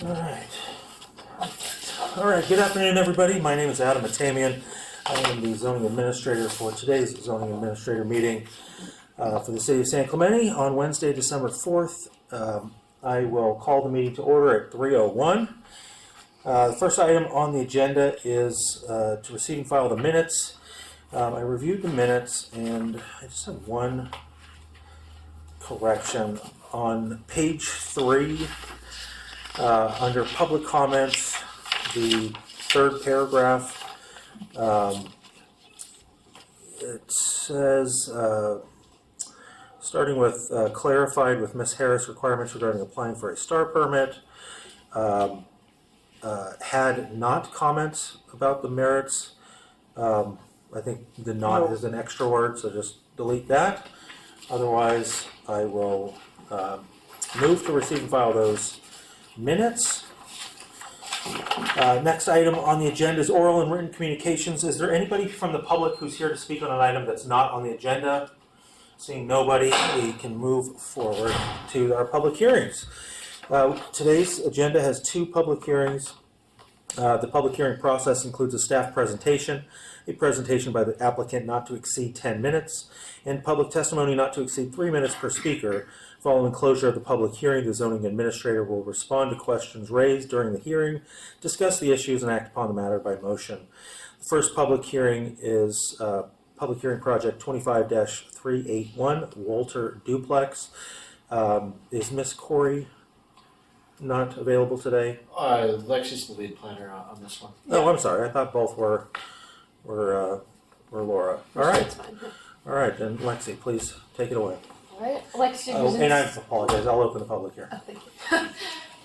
All right. All right. Good afternoon, everybody. My name is Adam Atamian. I am the zoning administrator for today's zoning administrator meeting for the city of San Clemente on Wednesday, December 4th. I will call the meeting to order at 3:01. The first item on the agenda is to receive and file the minutes. I reviewed the minutes and I just have one correction on page 3. Under public comments, the third paragraph, it says, starting with clarified with Ms. Harris requirements regarding applying for a STAR permit, had not comments about the merits. I think the not is an extra word, so just delete that. Otherwise, I will move to receive and file those minutes. Next item on the agenda is oral and written communications. Is there anybody from the public who's here to speak on an item that's not on the agenda? Seeing nobody, we can move forward to our public hearings. Today's agenda has 2 public hearings. The public hearing process includes a staff presentation, a presentation by the applicant not to exceed 10 minutes, and public testimony not to exceed 3 minutes per speaker. Following closure of the public hearing, the zoning administrator will respond to questions raised during the hearing, discuss the issues, and act upon the matter by motion. The first public hearing is Public Hearing Project 25-381, Walter Duplex. Is Miss Corey not available today? Lexi's the lead planner on this one. Oh, I'm sorry. I thought both were Laura. All right. That's fine. All right, then Lexi, please take it away. All right. Alexia Oh, and I Brzezinski. apologize. I'll open the public hearing. Oh, thank you.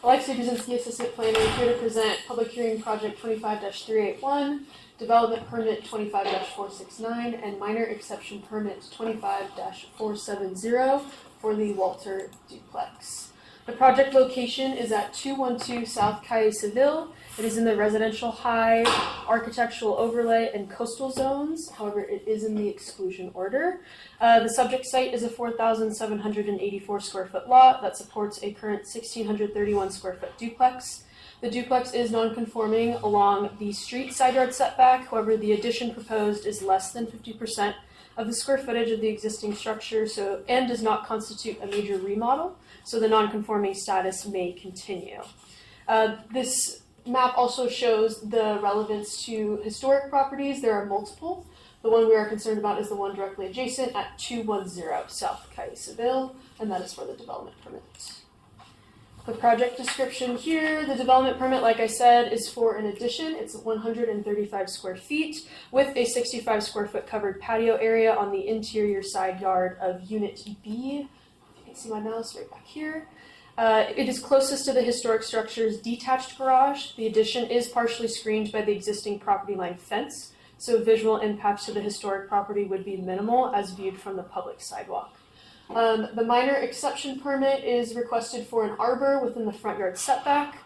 Alexia Brzezinski, Assistant Planner, here to present Public Hearing Project 25-381, Development Permit 25-469, and Minor Exception Permit 25-470 for the Walter Duplex. The project location is at 212 South Calle Seville. It is in the residential high, architectural overlay, and coastal zones. However, it is in the exclusion order. The subject site is a 4,784 square foot lot that supports a current 1,631 square foot duplex. The duplex is non-conforming along the street side yard setback. However, the addition proposed is less than 50% of the square footage of the existing structure, and does not constitute a major remodel, so the non-conforming status may continue. This map also shows the relevance to historic properties. There are multiple. The one we are concerned about is the one directly adjacent at 210 South Calle Seville, and that is for the development permit. The project description here, the development permit, like I said, is for an addition. It's 135 square feet with a 65 square foot covered patio area on the interior side yard of Unit B. If you can see my mouse right back here. It is closest to the historic structure's detached garage. The addition is partially screened by the existing property line fence, so visual impact to the historic property would be minimal as viewed from the public sidewalk. The minor exception permit is requested for an arbor within the front yard setback.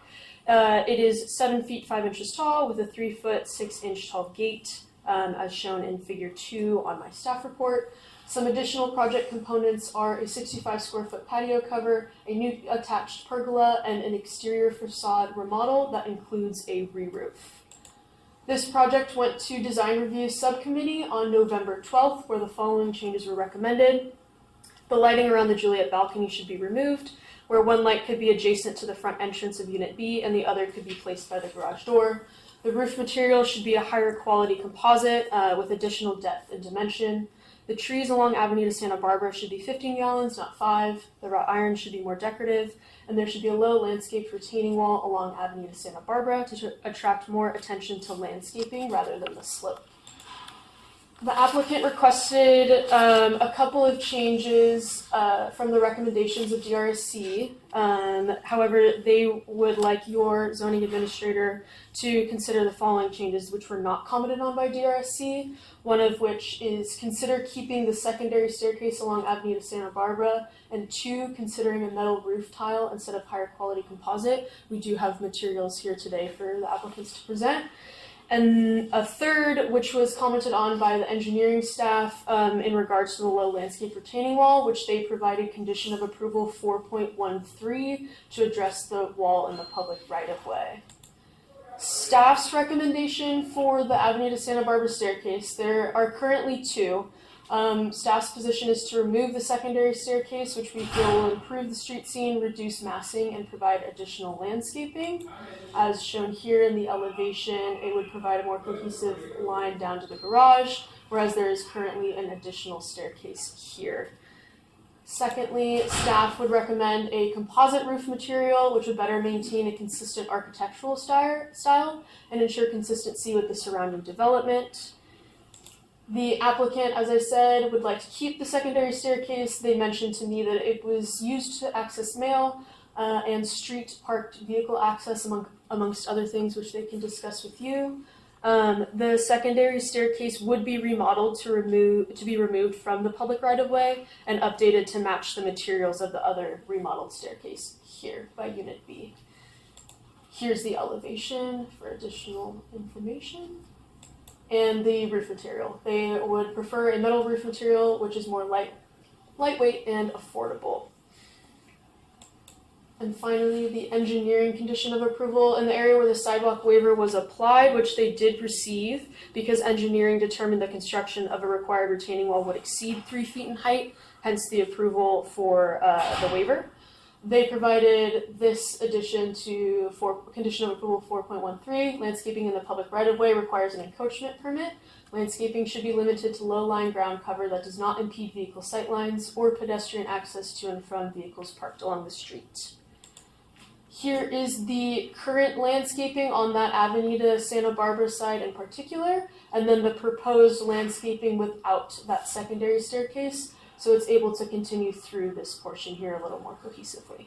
It is 7 feet 5 inches tall with a 3 foot 6 inch tall gate, as shown in figure 2 on my staff report. Some additional project components are a 65 square foot patio cover, a new attached pergola, and an exterior facade remodel that includes a re-roof. This project went to design review subcommittee on November 12th, where the following changes were recommended. The lighting around the Juliet balcony should be removed, where one light could be adjacent to the front entrance of Unit B and the other could be placed by the garage door. The roof material should be a higher quality composite with additional depth and dimension. The trees along Avenida Santa Barbara should be 15 gallons, not 5. The wrought iron should be more decorative, and there should be a low landscaped retaining wall along Avenida Santa Barbara to attract more attention to landscaping rather than the slope. The applicant requested a couple of changes from the recommendations of DRSC. However, they would like your zoning administrator to consider the following changes, which were not commented on by DRSC. One of which is consider keeping the secondary staircase along Avenida Santa Barbara, and 2, considering a metal roof tile instead of higher quality composite. We do have materials here today for the applicants to present. And a third, which was commented on by the engineering staff in regards to the low landscape retaining wall, which they provided condition of approval 4.13 to address the wall in the public right-of-way. Staff's recommendation for the Avenida Santa Barbara staircase, there are currently two. Staff's position is to remove the secondary staircase, which we feel will improve the street scene, reduce massing, and provide additional landscaping. As shown here in the elevation, it would provide a more cohesive line down to the garage, whereas there is currently an additional staircase here. Secondly, staff would recommend a composite roof material, which would better maintain a consistent architectural style and ensure consistency with the surrounding development. The applicant, as I said, would like to keep the secondary staircase. They mentioned to me that it was used to access mail and street parked vehicle access, amongst other things, which they can discuss with you. The secondary staircase would be remodeled to be removed from the public right-of-way and updated to match the materials of the other remodeled staircase here by Unit B. Here's the elevation for additional information. And the roof material. They would prefer a metal roof material, which is more lightweight and affordable. And finally, the engineering condition of approval in the area where the sidewalk waiver was applied, which they did receive because engineering determined the construction of a required retaining wall would exceed 3 feet in height, hence the approval for the waiver. They provided this addition to condition of approval 4.13. Landscaping in the public right-of-way requires an encroachment permit. Landscaping should be limited to low-lying ground cover that does not impede vehicle sightlines or pedestrian access to and from vehicles parked along the street. Here is the current landscaping on that Avenida Santa Barbara side in particular, and then the proposed landscaping without that secondary staircase. So it's able to continue through this portion here a little more cohesively.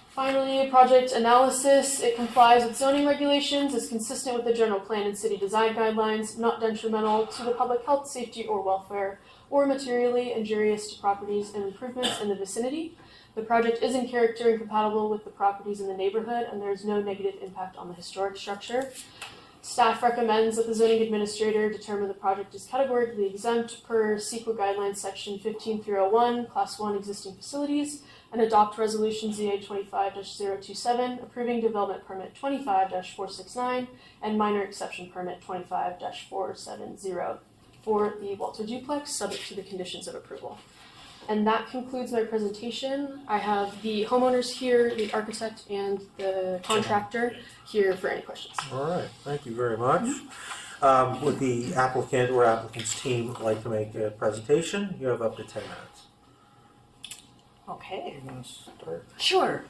Finally, project analysis. It complies with zoning regulations, is consistent with the general plan and city design guidelines, not detrimental to the public health, safety, or welfare, or materially injurious to properties and improvements in the vicinity. The project is in character and compatible with the properties in the neighborhood, and there is no negative impact on the historic structure. Staff recommends that the zoning administrator determine the project is categorically exempt per CEQA guidelines section 15301, class 1 existing facilities, and adopt resolution ZA 25-027, approving development permit 25-469 and minor exception permit 25-470 for the Walter Duplex, subject to the conditions of approval. And that concludes my presentation. I have the homeowners here, the architect, and the contractor here for any questions. All right, thank you very much. Would the applicant or applicant's team like to make a presentation? You have up to 10 minutes. Okay, You want to start? sure.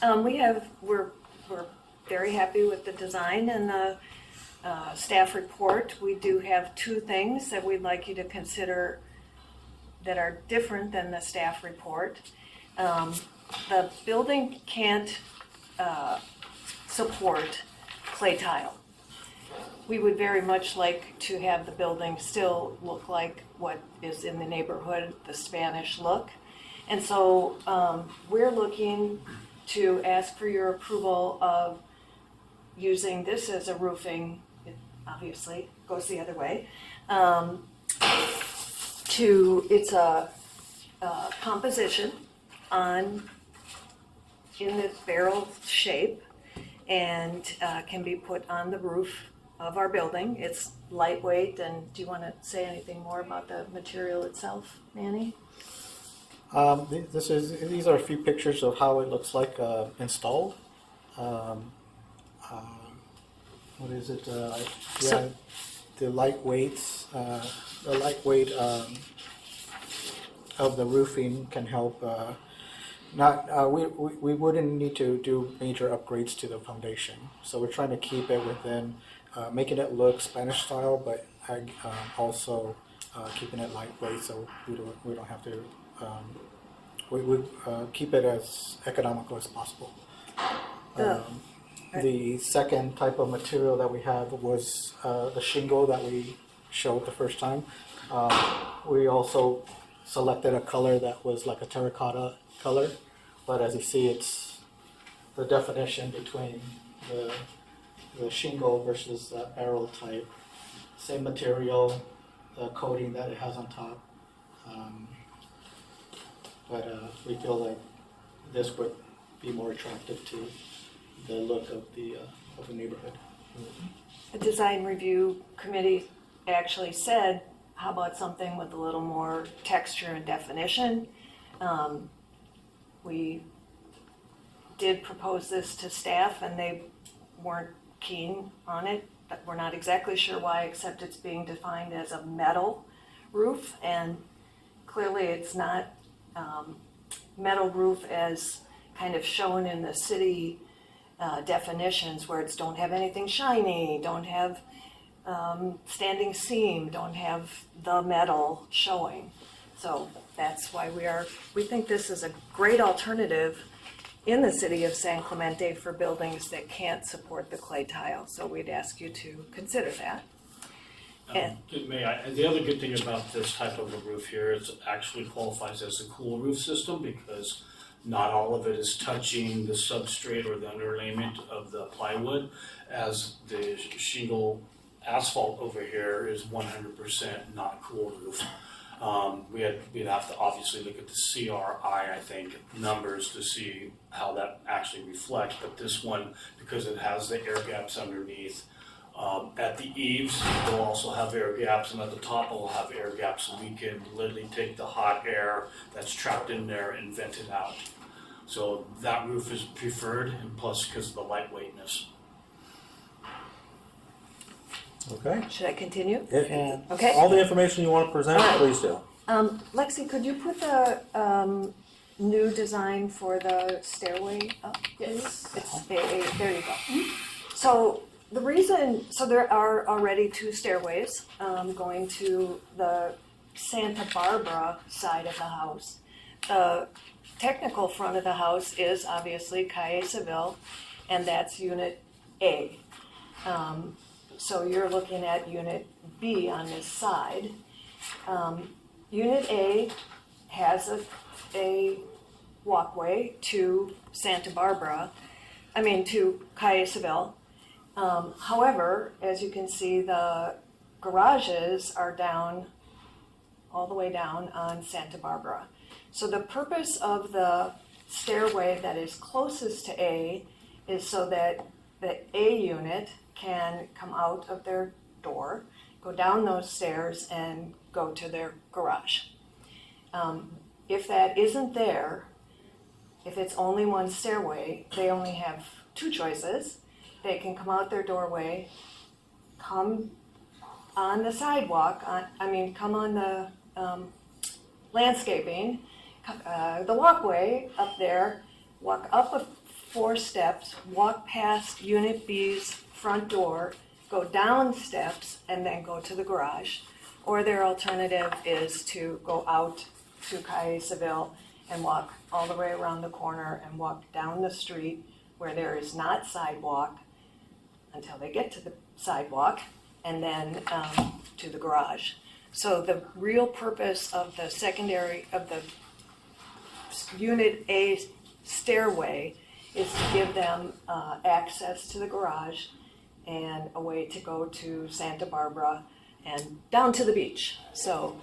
We're very happy with the design and the staff report. We do have two things that we'd like you to consider that are different than the staff report. The building can't support clay tile. We would very much like to have the building still look like what is in the neighborhood, the Spanish look. And so we're looking to ask for your approval of using this as a roofing, it obviously goes the other way. It's a composition in this barrel shape and can be put on the roof of our building. It's lightweight, and do you want to say anything more about the material itself, Manny? These are a few pictures of how it looks like installed. What is it? The lightweight of the roofing can help. We wouldn't need to do major upgrades to the foundation, so we're trying to keep it within, making it look Spanish style, but also keeping it lightweight, so we don't have to. We keep it as economical as possible. The second type of material that we have was the shingle that we showed the first time. We also selected a color that was like a terracotta color, but as you see, it's the definition between the shingle versus barrel type. Same material, the coating that it has on top. But we feel like this would be more attractive to the look of the neighborhood. The design review committee actually said, how about something with a little more texture and definition? We did propose this to staff and they weren't keen on it, but we're not exactly sure why, except it's being defined as a metal roof, and clearly it's not metal roof as kind of shown in the city definitions, where it's don't have anything shiny, don't have standing seam, don't have the metal showing. So that's why we think this is a great alternative in the city of San Clemente for buildings that can't support the clay tile. So we'd ask you to consider that. The other good thing about this type of a roof here is it actually qualifies as a cool roof system, because not all of it is touching the substrate or the underlayment of the plywood, as the shingle asphalt over here is 100% not cool roof. We'd have to obviously look at the CRI, I think, numbers to see how that actually reflects, but this one, because it has the air gaps underneath, at the eaves, they'll also have air gaps, and at the top, it'll have air gaps, so we can literally take the hot air that's trapped in there and vent it out. So that roof is preferred, and plus because of the lightweightness. Okay. Should I continue? And Okay. All the information you want to present, please do. Lexi, could you put the new design for the stairway up? Yes. It's there you go. So the reason, so there are already two stairways going to the Santa Barbara side of the house. The technical front of the house is obviously Calle Seville, and that's Unit A. So you're looking at Unit B on this side. Unit A has a walkway to Santa Barbara, to Calle Seville. However, as you can see, the garages are down, all the way down on Santa Barbara. So the purpose of the stairway that is closest to A is so that the A unit can come out of their door, go down those stairs, and go to their garage. If that isn't there, if it's only one stairway, they only have two choices. They can come out their doorway, come on the sidewalk, come on the landscaping, the walkway up there, walk up 4 steps, walk past Unit B's front door, go down steps, and then go to the garage. Or their alternative is to go out to Calle Seville and walk all the way around the corner and walk down the street where there is not sidewalk until they get to the sidewalk, and then to the garage. So the real purpose of the Unit A stairway is to give them access to the garage and a way to go to Santa Barbara and down to the beach. So,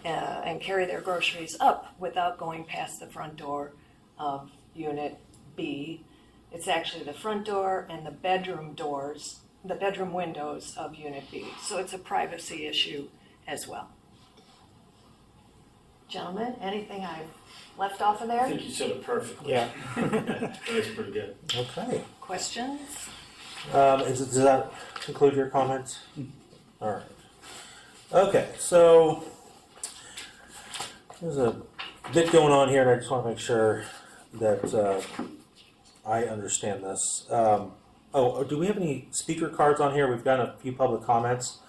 and carry their groceries up without going past the front door of Unit B. It's actually the front door and the bedroom doors, the bedroom windows of Unit B. So it's a privacy issue as well. Gentlemen, anything I've left off of I there? think you said it perfectly. yeah, That's pretty good. Okay. Questions? Does that conclude your comments? All right. Okay, so there's a bit going on here, and I just want to make sure that I understand this. Do we have any speaker cards on here? We've got a few public comments.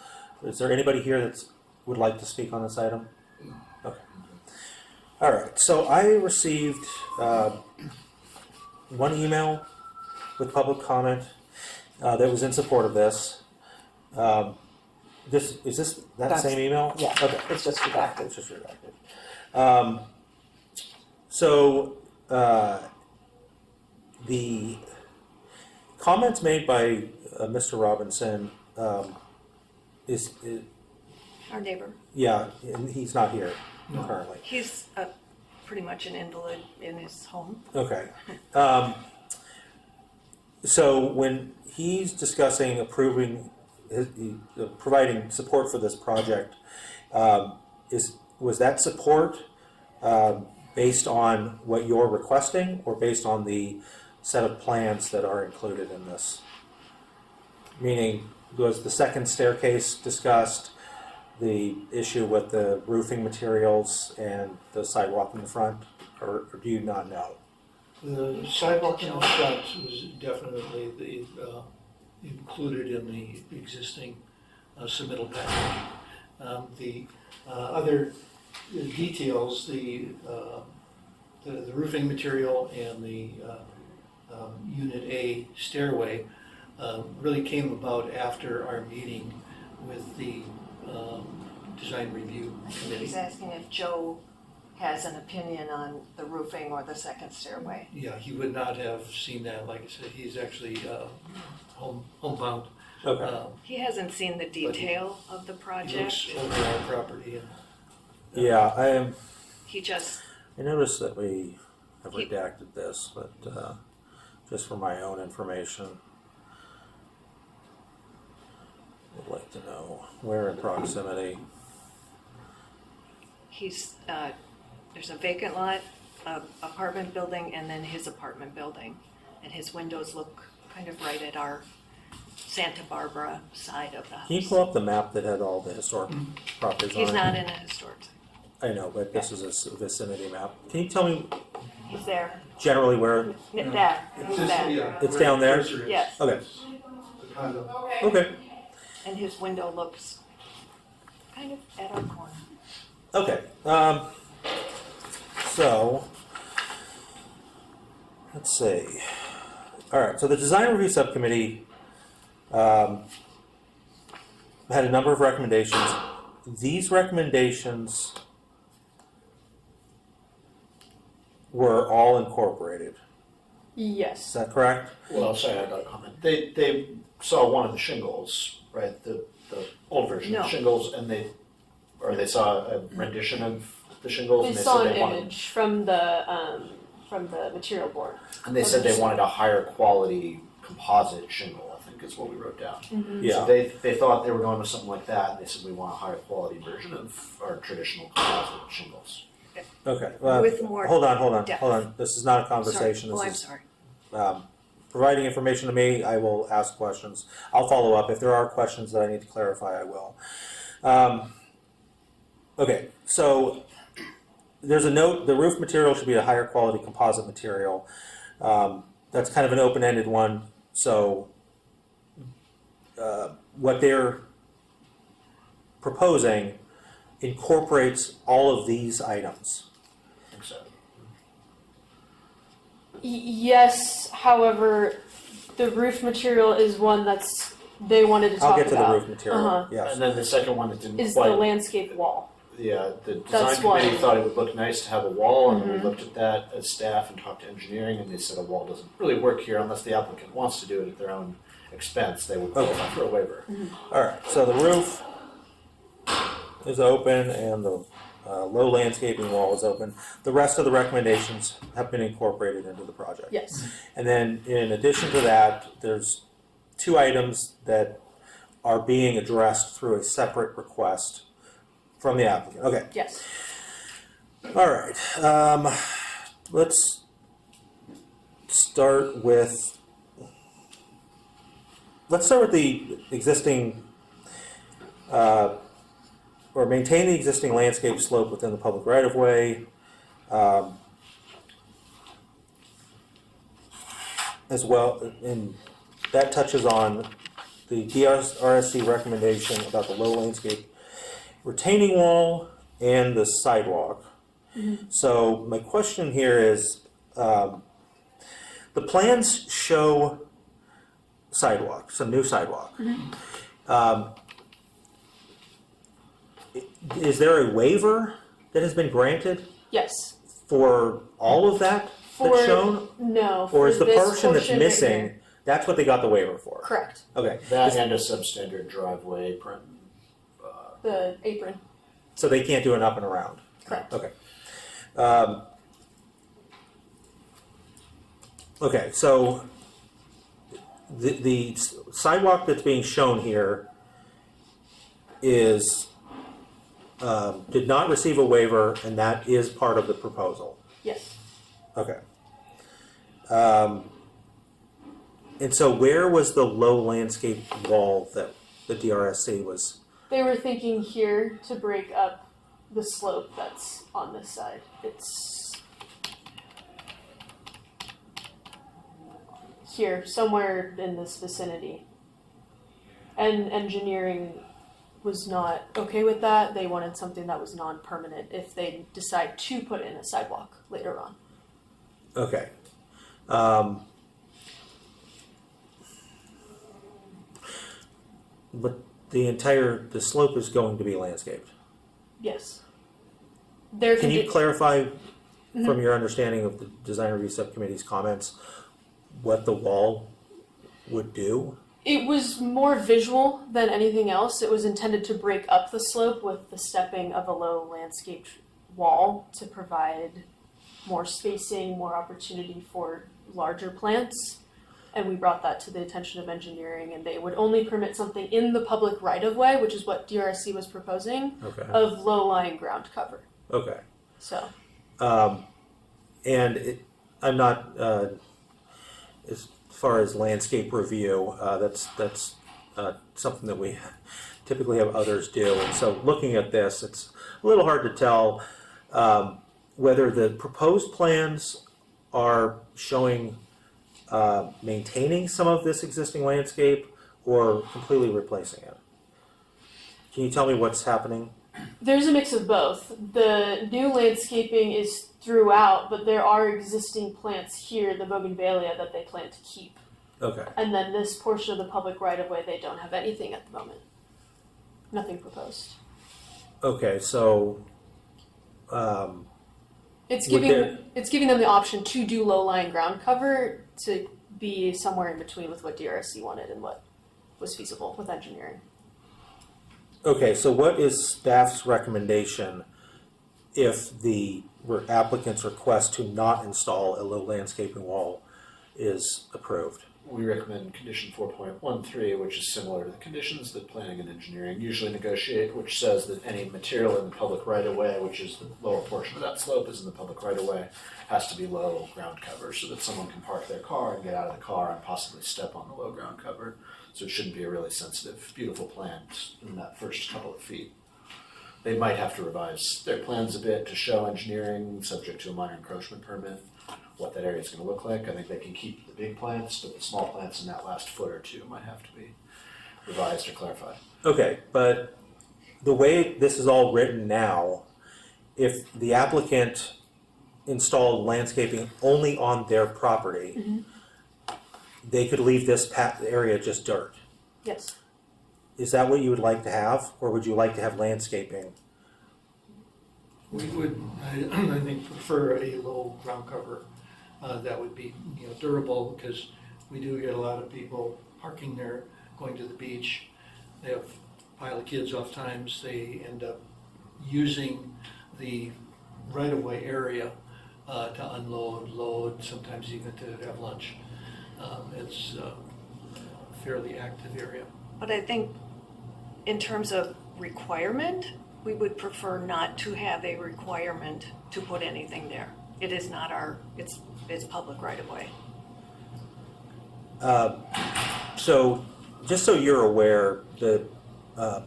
Is there anybody here that would like to speak on this item? Okay. All right. So I received one email with public comment that was in support of this. Is this that That's- same email? yeah, Okay. it's just redacted. It's just redacted. The comments made by Mr. Robinson, is, Our neighbor. yeah, and he's not here No. currently. He's pretty much an invalid in his home. Okay. So when he's discussing approving, providing support for this project, was that support based on what you're requesting, or based on the set of plans that are included in this? Meaning, was the second staircase discussed, the issue with the roofing materials and the sidewalk in the front, or do you not know? The sidewalk in the front was definitely included in the existing submittal package. The other details, the roofing material and the Unit A stairway really came about after our meeting with the design review committee. He's asking if Joe has an opinion on the roofing or the second stairway. Yeah, he would not have seen that. Like I said, he's actually homebound. Okay. He hasn't seen the detail of the He project. looks over our property and Yeah, He just, I noticed that we have He- redacted this, but just for my own information, I'd like to know where in proximity. he's, there's a vacant lot, a apartment building, and then his apartment building. And his windows look kind of right at our Santa Barbara side of the house. Can you pull up the map that had all the historic properties on it? He's not in a historic, I know, but this is a vicinity map. Can you tell me he's there, generally where? there, he's It's there. It's down there? Yes. Okay. the condo. Okay. And his window looks kind of at our corner. Okay. So let's see. All right. So the design review subcommittee had a number of recommendations. These recommendations were all incorporated. Is Yes. that correct? Well, sorry, I got a comment. They saw one of the shingles, right? The old version of No. the shingles, and they saw a rendition of the shingles, They and they saw said an they wanted, image from the material board. and they said they wanted a higher quality composite shingle. I think is what we wrote down. Yeah. So they thought they were going with something like that, and they said we want a higher quality version of our traditional composite shingles. Okay. With more Hold on. depth. Hold on. This is not a conversation. Sorry. Oh, I'm This is sorry. providing information to me. I will ask questions. I'll follow up. If there are questions that I need to clarify, I will. Okay, so there's a note, the roof material should be a higher quality composite material. That's kind of an open-ended one, so what they're proposing incorporates all of these items. I think so. Yes, however, the roof material is one they wanted to talk I'll get to about. the roof material, Uh-huh. yes. And then the second one that didn't Is the quite. landscape wall. Yeah, the design That's committee one. thought it would look nice to have a wall, and Mhm. we looked at that as staff and talked to engineering, and they said a wall doesn't really work here unless the applicant wants to do it at their own expense. They would qualify for a waiver. All right, so the roof is open and the low landscaping wall is open. The rest of the recommendations have been incorporated into the project. Yes. And then in addition to that, there's two items that are being addressed through a separate request from the applicant. Okay, Yes. all right. Let's start with the existing, or maintain the existing landscape slope within the public right-of-way. As well, and that touches on the DRSC recommendation about the low landscape retaining wall and the sidewalk. So my question here is, the plans show sidewalk, some new sidewalk. Is there a waiver that has been granted Yes. for all of that For that's shown? no. Or is for the this portion that's right missing here. That's what they got the waiver for. Correct. Okay, That and a substandard driveway print. The apron. so they can't do an up and around. Correct. Okay. Okay, so the sidewalk that's being shown here is, did not receive a waiver, and that is part of the proposal. Yes. Okay. And so where was the low landscape wall that the DRSC was? They were thinking here to break up the slope that's on this side. It's here, somewhere in this vicinity. And engineering was not okay with that. They wanted something that was non-permanent if they decide to put in a sidewalk later on. Okay. But the slope is going to be landscaped. Yes. There Can you clarify Mhm. from your understanding of the design review subcommittee's comments what the wall would do? It was more visual than anything else. It was intended to break up the slope with the stepping of a low landscaped wall to provide more spacing, more opportunity for larger plants. And we brought that to the attention of engineering, and they would only permit something in the public right-of-way, which is what DRSC was proposing, Okay. of low-lying ground cover. Okay. So, I'm not, as far as landscape review, that's something that we typically have others do. And so looking at this, it's a little hard to tell whether the proposed plans are showing maintaining some of this existing landscape or completely replacing it. Can you tell me what's happening? there's a mix of both. The new landscaping is throughout, but there are existing plants here, the bougainvillea, that they plan to keep. Okay. And then this portion of the public right-of-way, they don't have anything at the moment. Nothing proposed. Okay, so It's Would giving them the option to do low-lying ground cover to be somewhere in between with what DRSC wanted and what was feasible with engineering. okay, so what is staff's recommendation if the applicant's request to not install a low landscaping wall is approved? We recommend condition 4.13, which is similar to the conditions that planning and engineering usually negotiate, which says that any material in the public right-of-way, which is the lower portion of that slope is in the public right-of-way, has to be low ground cover so that someone can park their car and get out of the car and possibly step on the low ground cover. So it shouldn't be a really sensitive, beautiful plant in that first couple of feet. They might have to revise their plans a bit to show engineering, subject to a minor encroachment permit, what that area is going to look like. I think they can keep the big plants, but the small plants in that last foot or two might have to be revised or clarified. Okay, but the way this is all written now, if the applicant installed landscaping only on their property, they could leave this area just dirt. Yes. Is that what you would like to have, or would you like to have landscaping? We would, I think, prefer a low ground cover that would be, durable, because we do get a lot of people parking there, going to the beach. They have a pile of kids oftentimes. They end up using the right-of-way area to unload, load, sometimes even to have lunch. It's a fairly active area. But I think in terms of requirement, we would prefer not to have a requirement to put anything there. It is not it's public right of way. So, just so you're aware, the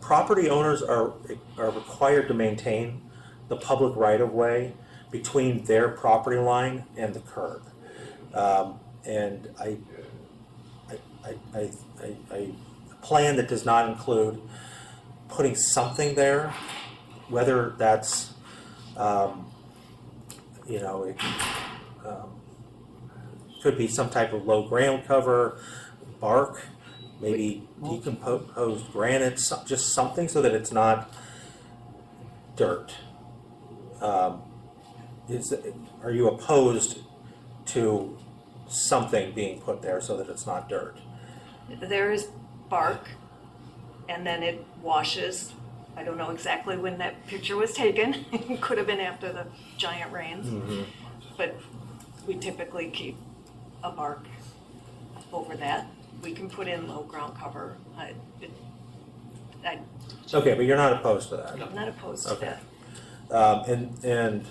property owners are required to maintain the public right-of-way between their property line and the curb. And a plan that does not include putting something there, whether that's, it could be some type of low ground cover, bark, maybe decomposed granite, just something so that it's not dirt. Are you opposed to something being put there so that it's not dirt. There is bark, and then it washes. I don't know exactly when that picture was taken. It could have been after the giant rains. But we typically keep a bark over that. We can put in low ground cover. I'm Okay, but you're not opposed to that. not opposed to Okay. that. And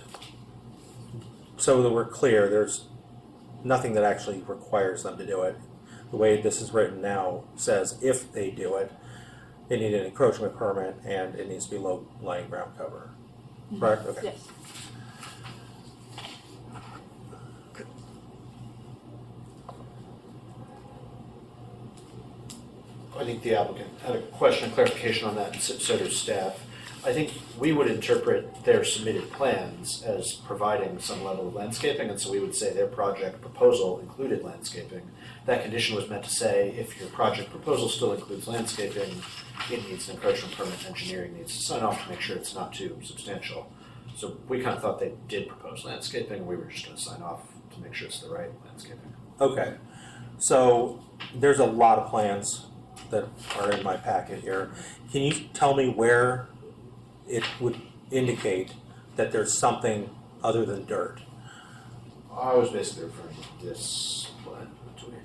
so that we're clear, there's nothing that actually requires them to do it. The way this is written now says if they do it, they need an encroachment permit and it needs to be low lying ground cover. Correct? Okay. Yes. I think the applicant had a question, clarification on that, and so does staff. I think we would interpret their submitted plans as providing some level of landscaping, and so we would say their project proposal included landscaping. That condition was meant to say if your project proposal still includes landscaping, it needs an encroachment permit, engineering needs to sign off to make sure it's not too substantial. So we kind of thought they did propose landscaping, we were just gonna sign off to make sure it's the right landscaping. Okay. So there's a lot of plans that are in my packet here. Can you tell me where it would indicate that there's something other than dirt? I was basically referring to this plan.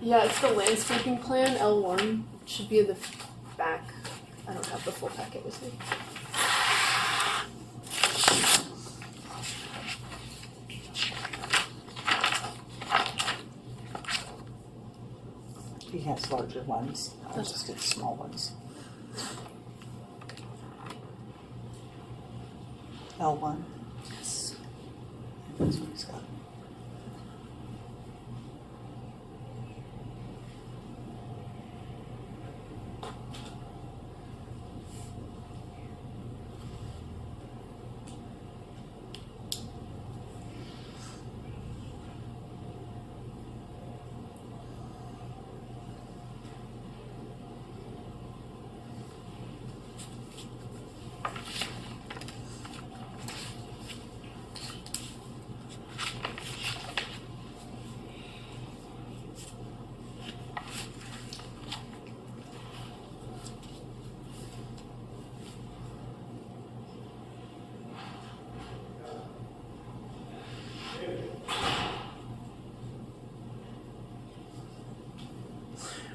Yeah, it's the landscaping plan, L1. It should be in the back. I don't have the full packet with me. He has larger ones. I'll just get small ones. L1. Yes. That's what he's got.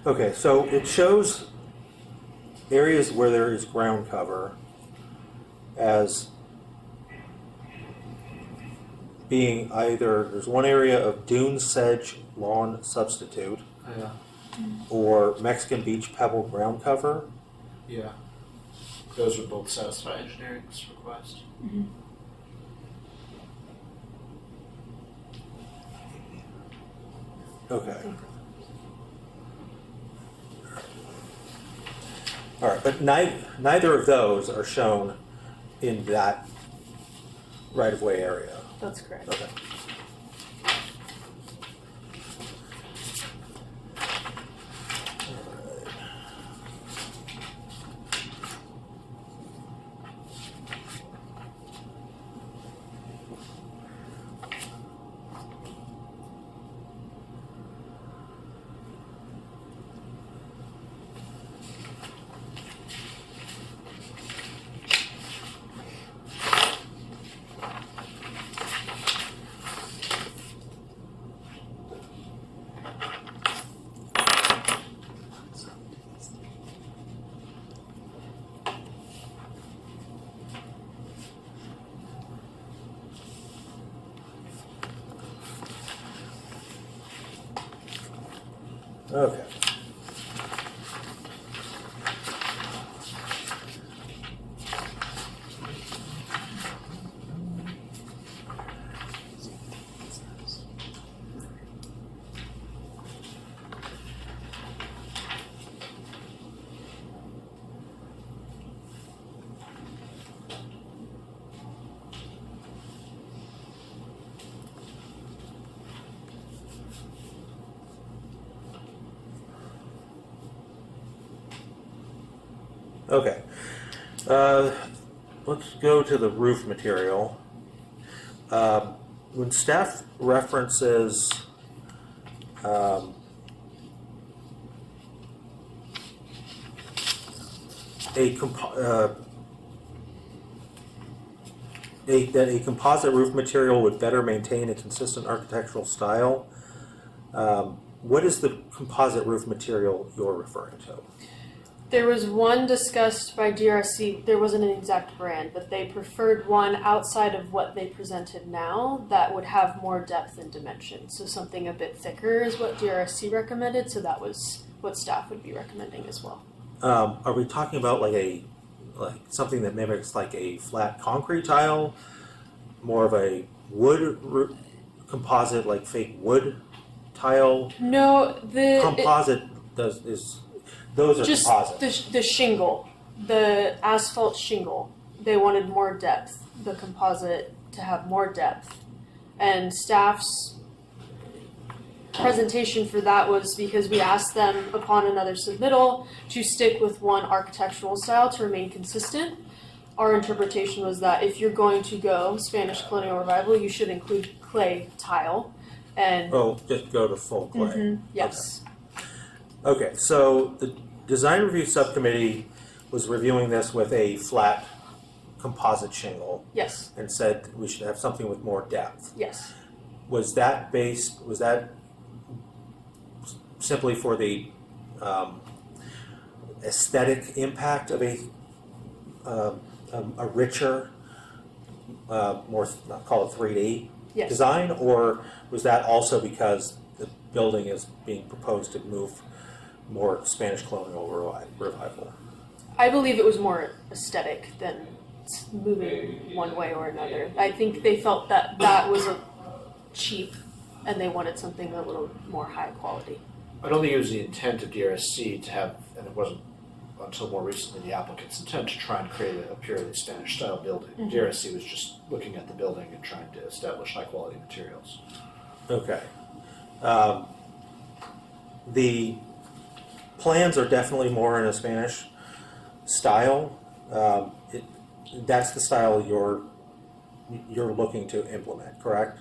Okay, so it shows areas where there is ground cover as being either, there's one area of dune sedge lawn substitute Yeah. or Mexican beach pebble ground cover. Yeah. Those would both satisfy engineering's request. Okay. All right, but neither of those are shown in that right-of-way area. That's correct. Okay. Okay. Okay. Let's go to the roof material. When staff references um, that a composite roof material would better maintain a consistent architectural style. What is the composite roof material you're referring to? There was one discussed by DRC, there wasn't an exact brand, but they preferred one outside of what they presented now that would have more depth and dimension. So something a bit thicker is what DRC recommended, so that was what staff would be recommending as well. Are we talking about like something that mimics like a flat concrete tile, more of a composite, like fake wood tile? No, Composite those are just composite. the shingle, the asphalt shingle. They wanted more depth, the composite to have more depth. And staff's presentation for that was because we asked them upon another submittal to stick with one architectural style to remain consistent. Our interpretation was that if you're going to go Spanish colonial revival, you should include clay tile. And Just go to full clay. yes. Okay, so the design review subcommittee was reviewing this with a flat composite shingle Yes. and said we should have something with more depth. Yes. Was that simply for the aesthetic impact of a richer, more, I'll call it 3D Yes. design, or was that also because the building is being proposed to move more Spanish colonial revival? I believe it was more aesthetic than moving one way or another. I think they felt that that was a cheap and they wanted something a little more high quality. I don't think it was the intent of DRSC to have, and it wasn't until more recently the applicant's intent to try and create a purely Spanish style building. Mhm. DRSC was just looking at the building and trying to establish high quality materials. Okay. The plans are definitely more in a Spanish style. That's the style you're looking to implement, correct?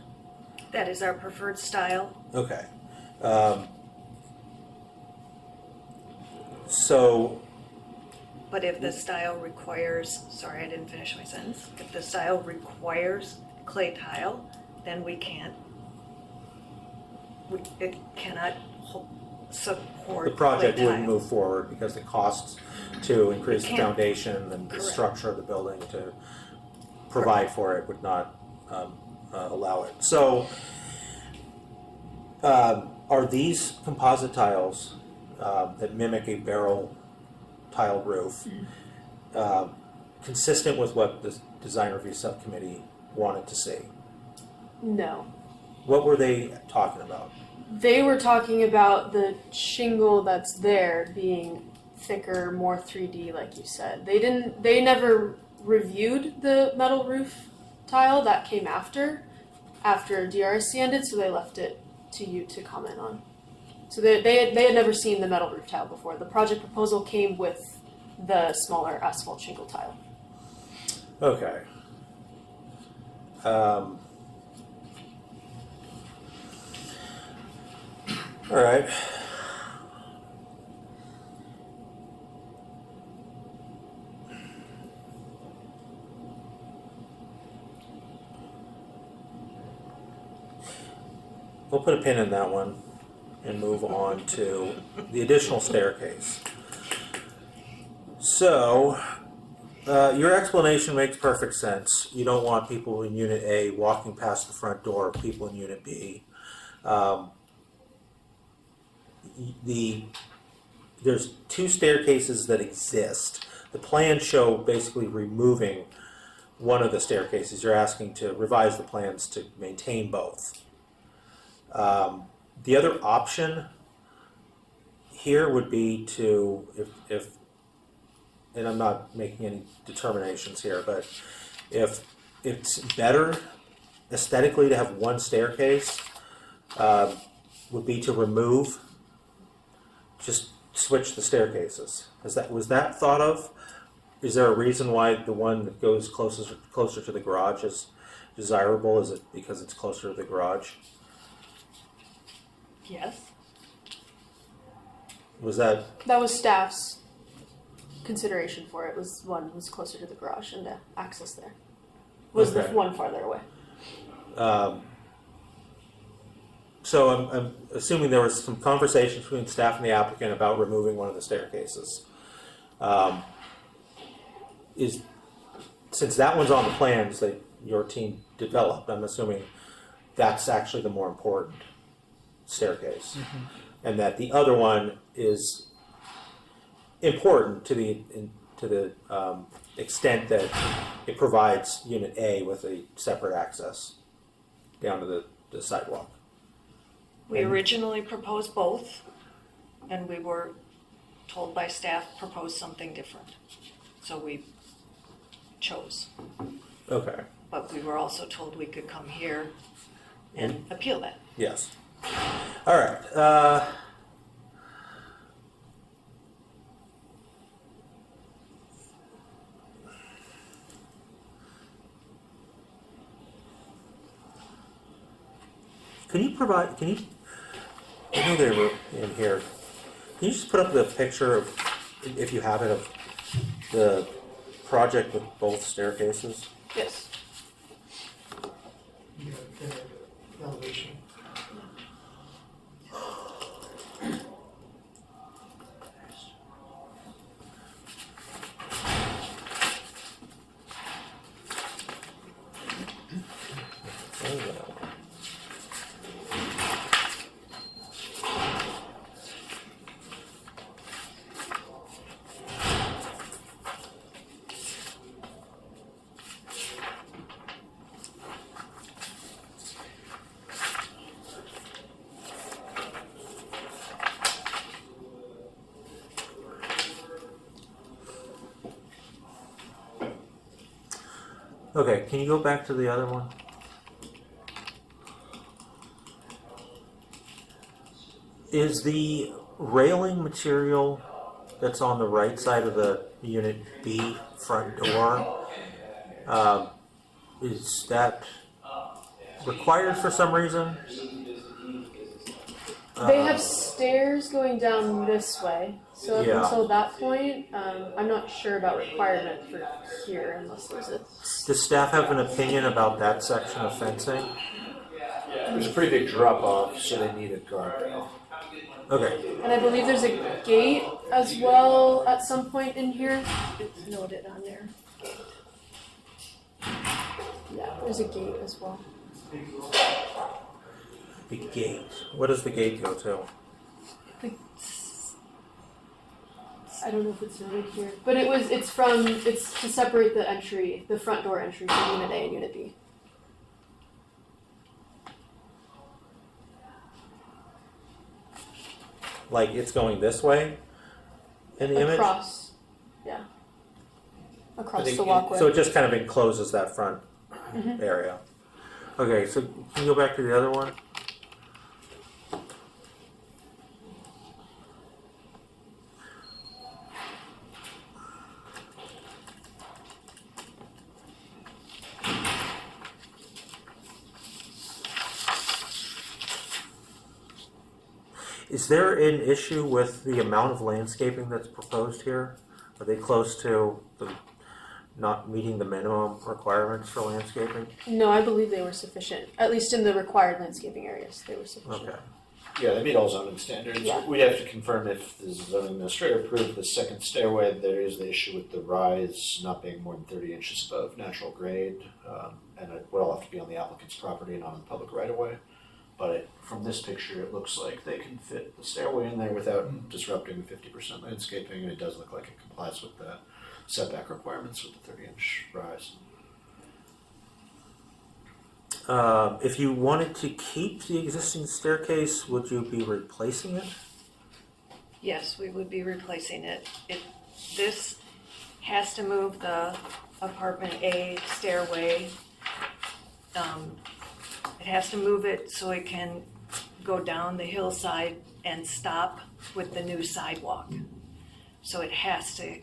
That is our preferred style. Okay. So, But if the style requires, sorry, I didn't finish my sentence. If the style requires clay tile, then we can't, it cannot support the project clay wouldn't tile. move forward because the costs to increase the can't. foundation and the Correct. structure of the building to provide for it would not allow it. So, are these composite tiles that mimic a barrel tile roof consistent with what the design review subcommittee wanted to see? No. What were they talking about? They were talking about the shingle that's there being thicker, more 3D, like you said. They never reviewed the metal roof tile that came after DRC ended, so they left it to you to comment on. So they had never seen the metal roof tile before. The project proposal came with the smaller asphalt shingle tile. Okay. All right. We'll put a pin in that one and move on to the additional staircase. So, your explanation makes perfect sense. You don't want people in Unit A walking past the front door of people in Unit B. There's two staircases that exist. The plans show basically removing one of the staircases. You're asking to revise the plans to maintain both. The other option here would be to, if and I'm not making any determinations here, but if it's better aesthetically to have one staircase, would be to remove, just switch the staircases. Was that thought of? Is there a reason why the one that goes closer to the garage is desirable? Is it because it's closer to the garage? Yes. Was that, That was staff's consideration for it. Was one was closer to the garage and the access there was Okay. the one farther away. so I'm assuming there was some conversation between staff and the applicant about removing one of the staircases. Since that one's on the plans that your team developed, I'm assuming that's actually the more important staircase. And that the other one is important to the extent that it provides Unit A with a separate access down to the sidewalk. We originally proposed both, and we were told by staff propose something different. So we chose, Okay. but we were also told we could come here and appeal that. Yes. All right. Can you, I know they were in here. Can you just put up the picture of, if you have it, of the project with both staircases? Yes. Yeah, elevation. Okay, can you go back to the other one? Is the railing material that's on the right side of the Unit B front door, is that required for some reason? They have stairs going down this way, so up Yeah. until that point, I'm not sure about requirement for here unless there's a. Does staff have an opinion about that section of fencing? There's a pretty big drop off, so they need a guardrail. Okay, And I believe there's a gate as well at some point in here. It's noted on there. Yeah, there's a gate as well. the gate. What does the gate go to? I don't know if it's noted here, but it's to separate the entry, the front door entry from Unit A and Unit B. Like it's going this way in the image? Across, yeah. Across the walkway. So it just kind of encloses that front Mhm. area. Okay, so can you go back to the other one? Is there an issue with the amount of landscaping that's proposed here? Are they close to not meeting the minimum requirements for landscaping? No, I believe they were sufficient, at least in the required landscaping areas, they were sufficient. Okay. Yeah, they meet all zoning standards. Yeah. We'd have to confirm if the zoning administrator approved the second stairway. There is the issue with the rise not being more than 30 inches above natural grade, and it would all have to be on the applicant's property and not on the public right of way. But from this picture, it looks like they can fit the stairway in there without disrupting the 50% landscaping, and it does look like it complies with the setback requirements with the 30-inch rise. If you wanted to keep the existing staircase, would you be replacing it? Yes, we would be replacing it. This has to move the apartment A stairway. It has to move it so it can go down the hillside and stop with the new sidewalk. So it has to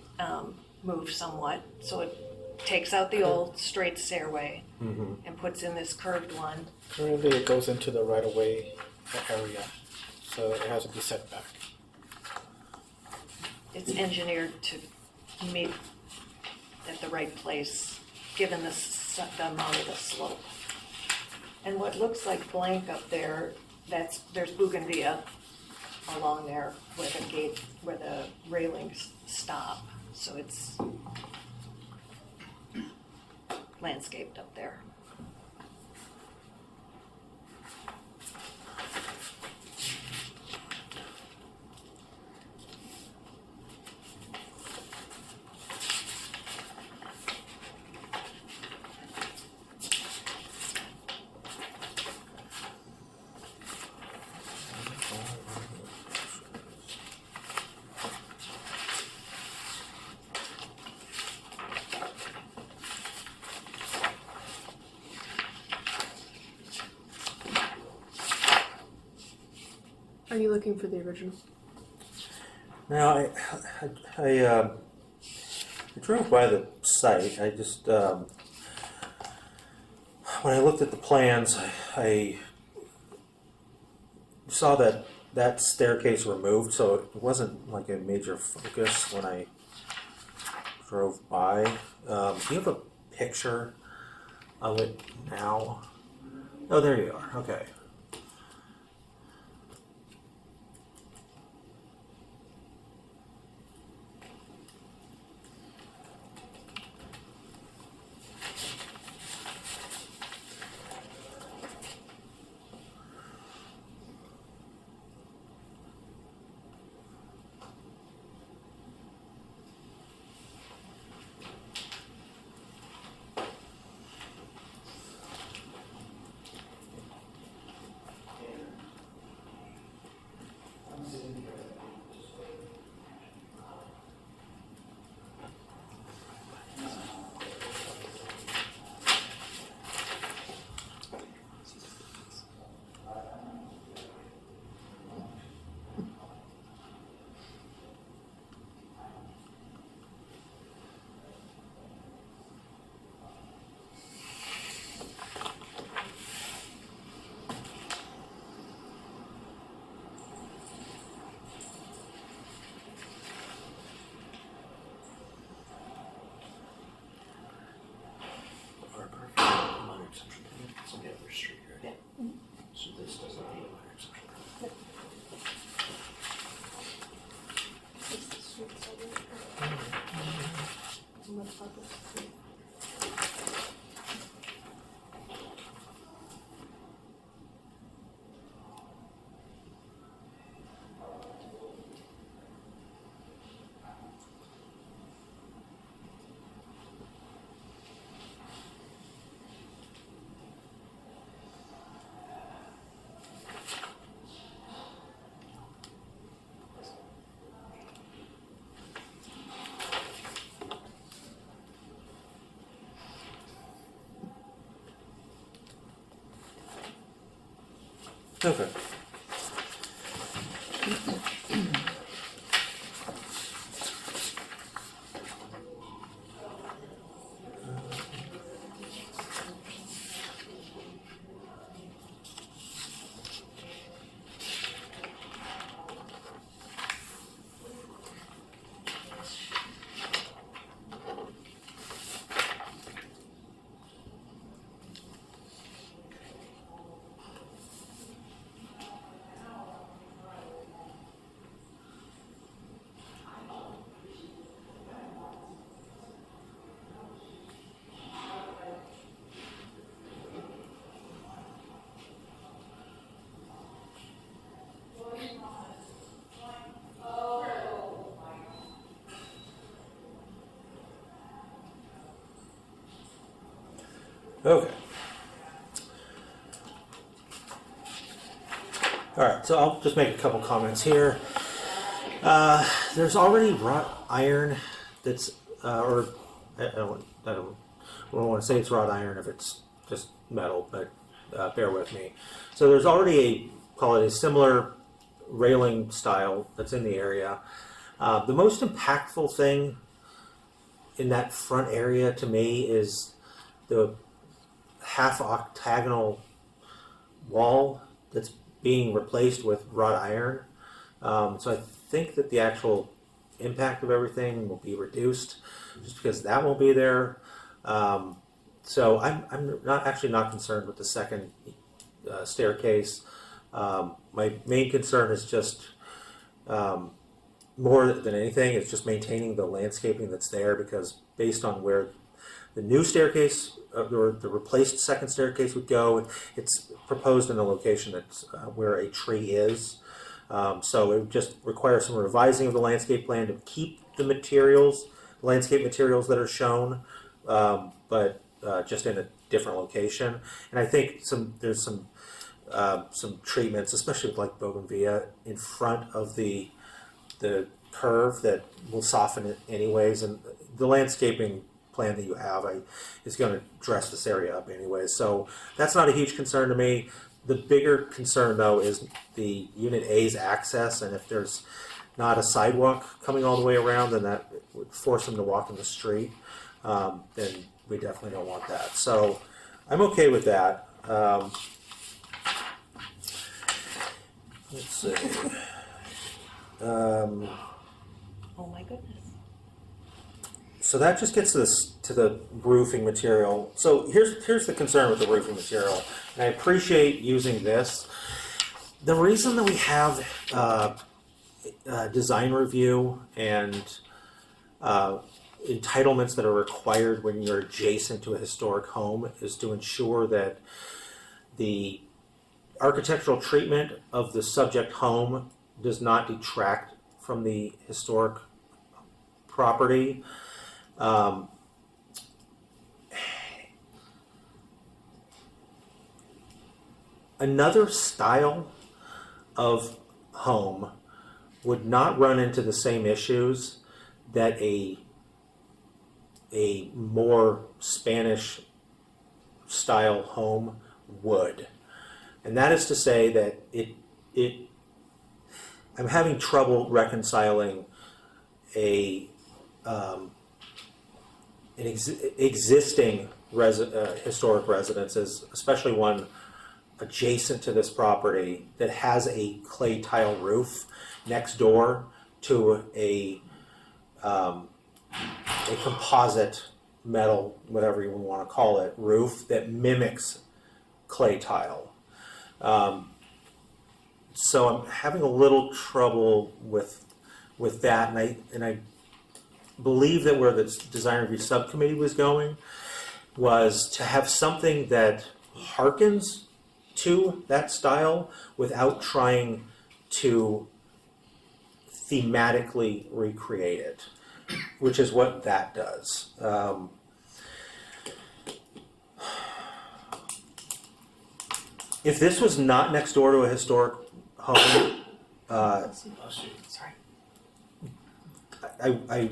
move somewhat. So it takes out the old straight stairway Mm-hmm. and puts in this curved one. Currently, it goes into the right-of-way area, so it has to be set back. it's engineered to meet at the right place, given the amount of the slope. And what looks like blank up there, there's bougainvillea along there where the railings stop. So it's landscaped up there. Are you looking for the original? Now, I drove by the site. I just when I looked at the plans, I saw that staircase removed, so it wasn't like a major focus when I drove by. Do you have a picture of it now? Oh, there you are. Okay. It's on the other street, right? So this doesn't need a minor exception permit. Okay. Okay. All right, so I'll just make a couple comments here. There's already wrought iron that's, or I don't want to say it's wrought iron if it's just metal, but bear with me. So there's already call it a similar railing style that's in the area. The most impactful thing in that front area to me is the half octagonal wall that's being replaced with wrought iron. So I think that the actual impact of everything will be reduced, just because that won't be there. So I'm not concerned with the second staircase. My main concern is just more than anything, it's just maintaining the landscaping that's there, because based on where the new staircase or the replaced second staircase would go, it's proposed in a location that's where a tree is. So it would just require some revising of the landscape plan to keep the landscape materials that are shown, but just in a different location. And I think there's some treatments, especially with like bougainvillea, in front of the curve that will soften it anyways. And the landscaping plan that you have is going to dress this area up anyways. So that's not a huge concern to me. The bigger concern though is the Unit A's access, and if there's not a sidewalk coming all the way around, then that would force them to walk in the street. Then we definitely don't want that. So I'm okay with that. Let's see. Oh my goodness. So that just gets to the roofing material. So here's the concern with the roofing material, and I appreciate using this. The reason that we have design review and entitlements that are required when you're adjacent to a historic home is to ensure that the architectural treatment of the subject home does not detract from the historic property. Another style of home would not run into the same issues that a more Spanish style home would. And that is to say that I'm having trouble reconciling an existing historic residences, especially one adjacent to this property that has a clay tile roof next door to a composite metal, whatever you want to call it, roof that mimics clay tile. So I'm having a little trouble with that, and I believe that where the design review subcommittee was going was to have something that harkens to that style without trying to thematically recreate it, which is what that does. If this was not next door to a historic home, Sorry. I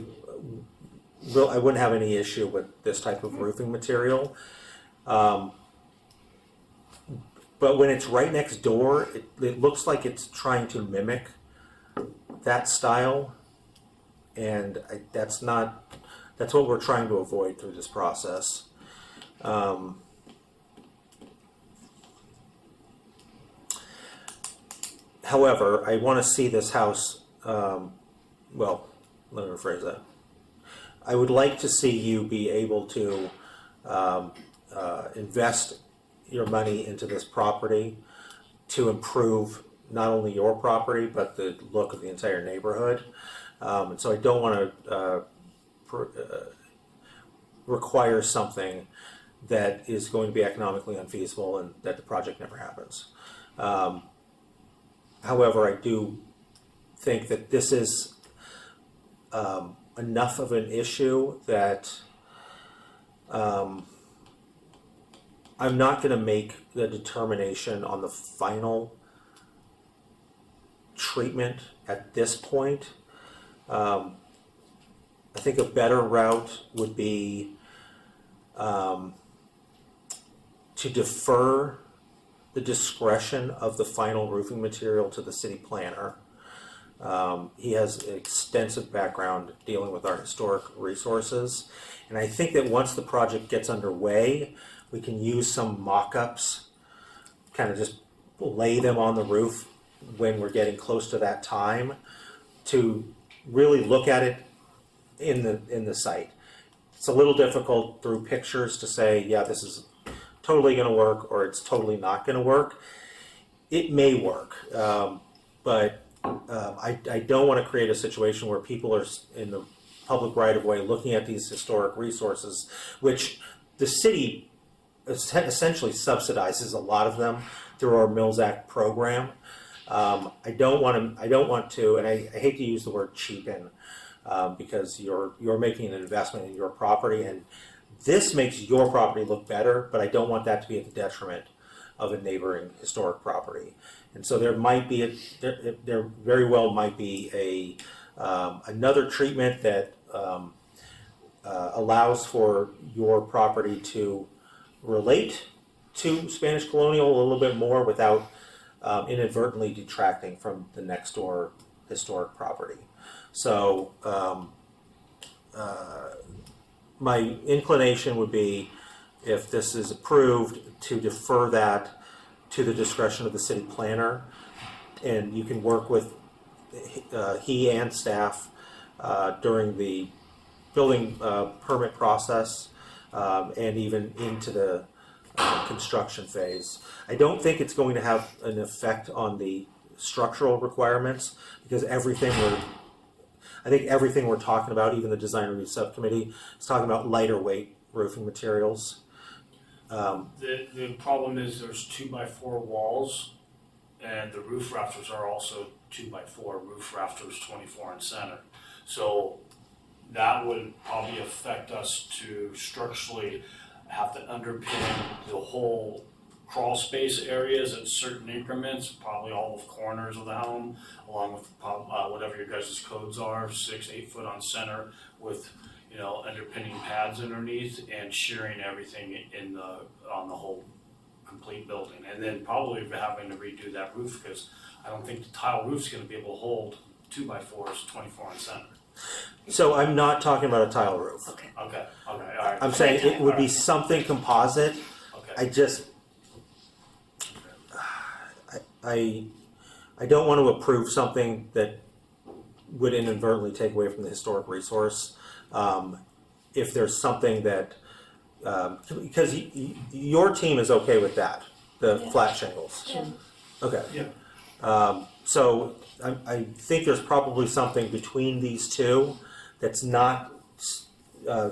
wouldn't have any issue with this type of roofing material. But when it's right next door, it looks like it's trying to mimic that style, and that's what we're trying to avoid through this process. However, I want to see this house, well, let me rephrase that. I would like to see you be able to invest your money into this property to improve not only your property, but the look of the entire neighborhood. And so I don't want to require something that is going to be economically unfeasible and that the project never happens. However, I do think that this is enough of an issue that I'm not going to make the determination on the final treatment at this point. I think a better route would be to defer the discretion of the final roofing material to the city planner. He has an extensive background dealing with our historic resources, and I think that once the project gets underway, we can use some mock-ups, kind of just lay them on the roof when we're getting close to that time to really look at it in the site. It's a little difficult through pictures to say, yeah, this is totally going to work or it's totally not going to work. It may work, but I don't want to create a situation where people are in the public right-of-way looking at these historic resources, which the city essentially subsidizes a lot of them through our Mills Act program. I don't want to, and I hate to use the word cheapen, because you're making an investment in your property, and this makes your property look better, but I don't want that to be at the detriment of a neighboring historic property. And so there might be there very well might be another treatment that allows for your property to relate to Spanish colonial a little bit more without inadvertently detracting from the next door historic property. So my inclination would be, if this is approved, to defer that to the discretion of the city planner, and you can work with he and staff during the building permit process and even into the construction phase. I don't think it's going to have an effect on the structural requirements, because I think everything we're talking about, even the design review subcommittee, is talking about lighter weight roofing materials. The problem is there's 2x4 walls, and the roof rafters are also 2x4 roof rafters, 24 in center. So that would probably affect us to structurally have to underpin the whole crawl space areas at certain increments, probably all of corners of the home, along with whatever your guys' codes are, 6-8 foot on center with underpinning pads underneath and shearing everything on the whole complete building, and then probably having to redo that roof, because I don't think the tile roof's going to be able to hold 2x4s 24 in center. So I'm not talking about a tile roof. Okay. Okay, all right. I'm saying it would be something composite. Okay. I don't want to approve something that would inadvertently take away from the historic resource. If there's something that, because your team is okay with that, the flat shingles. Yeah. Okay. Yeah. So I think there's probably something between these two that's not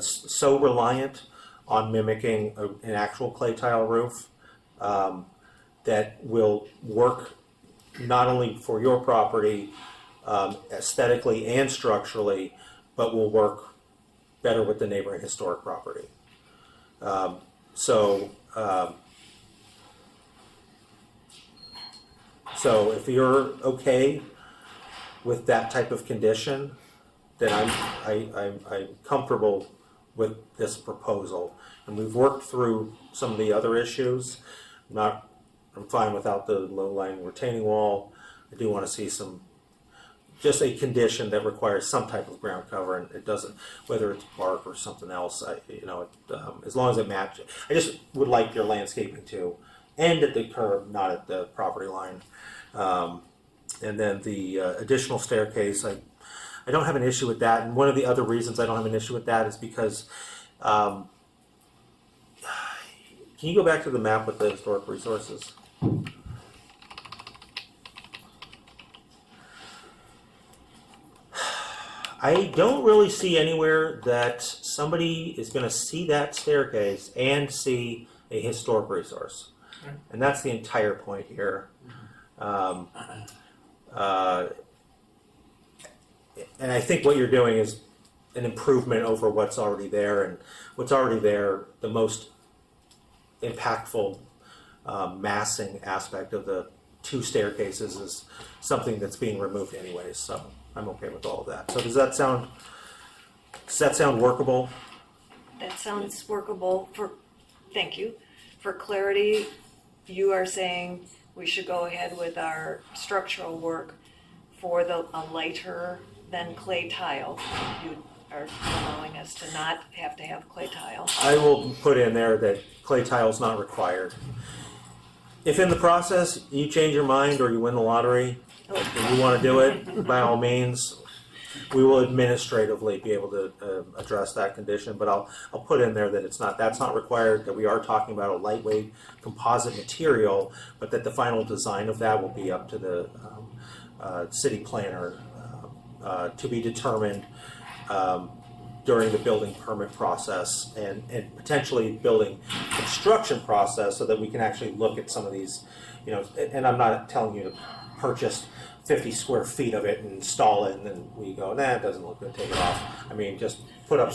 so reliant on mimicking an actual clay tile roof, that will work not only for your property aesthetically and structurally, but will work better with the neighboring historic property. So if you're okay with that type of condition, then I'm comfortable with this proposal. And we've worked through some of the other issues. I'm fine without the low-lying retaining wall. I do want to see just a condition that requires some type of ground cover, and it doesn't, whether it's bark or something else, as long as it matches. I just would like your landscaping to end at the curb, not at the property line. And then the additional staircase, I don't have an issue with that. And one of the other reasons I don't have an issue with that is because, can you go back to the map with the historic resources? I don't really see anywhere that somebody is going to see that staircase and see a historic resource. Right. And that's the entire point here. And I think what you're doing is an improvement over what's already there, and what's already there, the most impactful massing aspect of the two staircases is something that's being removed anyways, so I'm okay with all of that. So does that sound workable? That sounds workable thank you. For clarity, you are saying we should go ahead with our structural work for a lighter than clay tile. You are allowing us to not have to have clay tile. I will put in there that clay tile is not required. If in the process you change your mind or you win the lottery and you want to do it, by all means, we will administratively be able to address that condition, but I'll put in there that that's not required, that we are talking about a lightweight composite material, but that the final design of that will be up to the city planner to be determined during the building permit process and potentially building construction process, so that we can actually look at some of these, and I'm not telling you to purchase 50 square feet of it and install it, and then we go, nah, it doesn't look good, take it off. I mean, just put up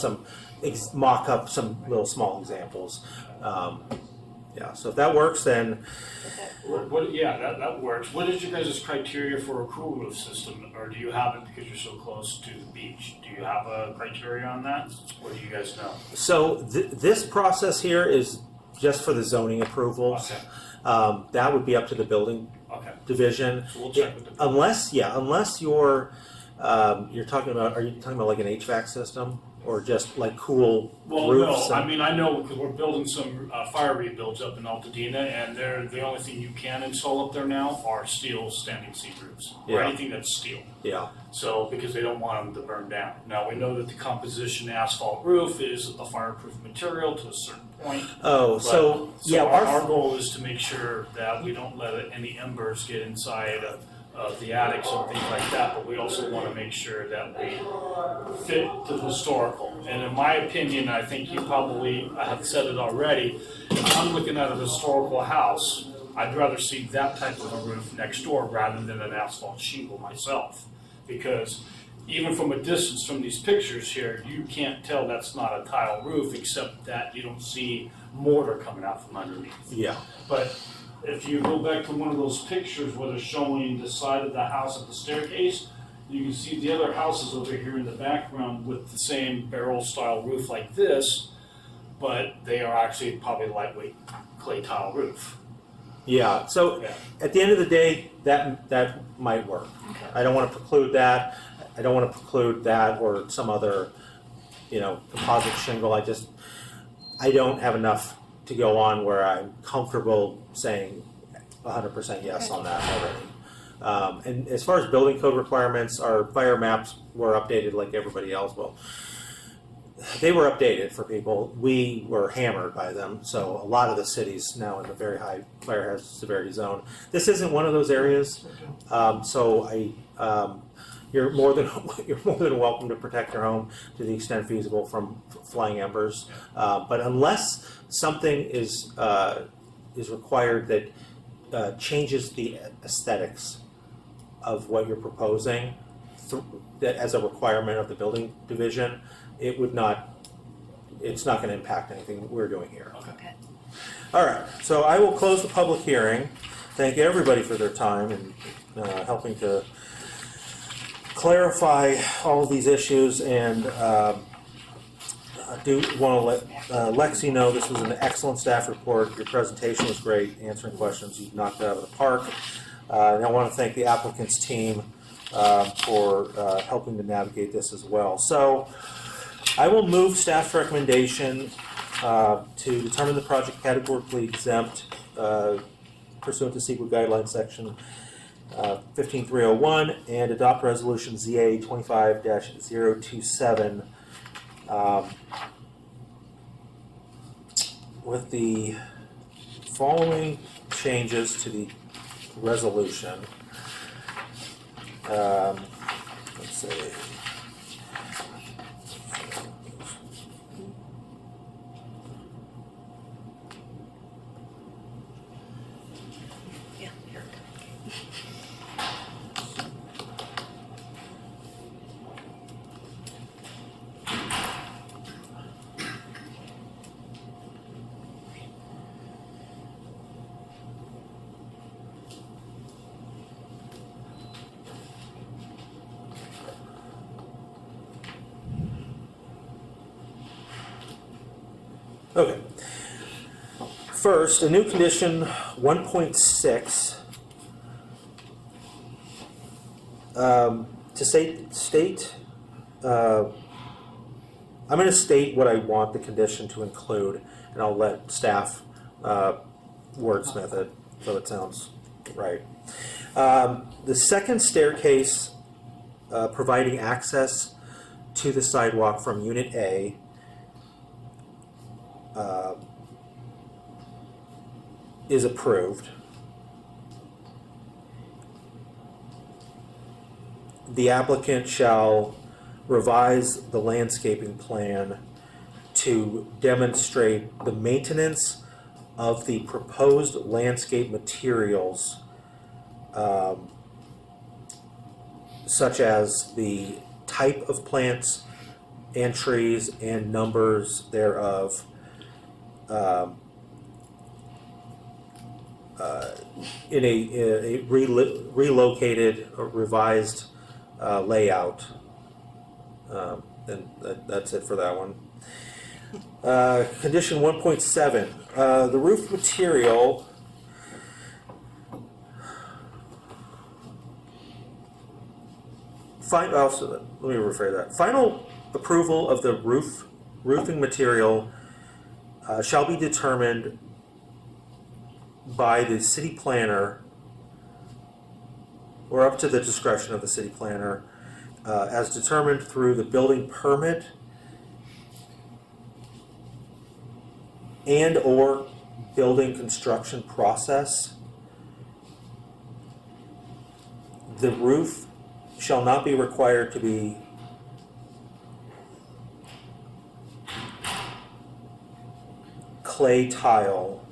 mock up some little small examples. So if that works, then That works. What is your guys' criteria for a cool roof system, or do you have it because you're so close to the beach? Do you have a criteria on that, or do you guys know? so this process here is just for the zoning approvals. Okay. That would be up to the building Okay, division. so we'll check with the. Unless you're talking about, are you talking about like an HVAC system or just like cool Well, roofs? no, I mean, I know because we're building some fire rebuilds up in Altadena, and the only thing you can install up there now are steel standing seam roofs, or Yeah. anything that's steel. Yeah, So, because they don't want them to burn down. Now, we know that the composition asphalt roof is a fireproof material to a certain point. oh, But- so yeah, our goal is to make sure that we don't let any embers get inside of the attics and things like that, but we also want to make sure that we fit the historical. And in my opinion, I think you probably have said it already, if I'm looking at a historical house, I'd rather see that type of a roof next door rather than an asphalt shingle myself. Because even from a distance from these pictures here, you can't tell that's not a tile roof, except that you don't see mortar coming out from underneath. yeah, But if you go back to one of those pictures where they're showing the side of the house at the staircase, you can see the other houses over here in the background with the same barrel style roof like this, but they are actually probably lightweight clay tile roof. yeah. So Yeah. at the end of the day, that might work. Okay. I don't want to preclude that. I don't want to preclude that or some other, composite shingle. I don't have enough to go on where I'm comfortable saying 100% yes on that already. And as far as building code requirements, our fire maps were updated like everybody else. Well, they were updated for people. We were hammered by them. So a lot of the cities now in the very high fire hazard severity zone. This isn't one of those areas. You're more than welcome to protect your home to the extent feasible from flying embers. But unless something is required that changes the aesthetics of what you're proposing, that as a requirement of the building division, it's not going to impact anything we're doing here. Okay. All right, so I will close the public hearing. Thank everybody for their time and helping to clarify all of these issues, and I do want to let Lexi know this was an excellent staff report. Your presentation was great, answering questions. You knocked it out of the park. And I want to thank the applicant's team for helping to navigate this as well. So I will move staff's recommendation to determine the project categorically exempt pursuant to CEQA guidelines section 15301 and adopt resolution ZA 25-027 with the following changes to the resolution. Let's see. Yeah, here. Okay. First, a new condition 1.6 to state. I'm going to state what I want the condition to include, and I'll let staff wordsmith it so it sounds right. The second staircase providing access to the sidewalk from Unit A is approved, the applicant shall revise the landscaping plan to demonstrate the maintenance of the proposed landscape materials, such as the type of plants and trees and numbers thereof, in a relocated or revised layout. And that's it for that one. Condition 1.7, the roof material let me rephrase that. Final approval of the roofing material shall be determined by the city planner, or up to the discretion of the city planner, as determined through the building permit and or building construction process. The roof shall not be required to be clay tile,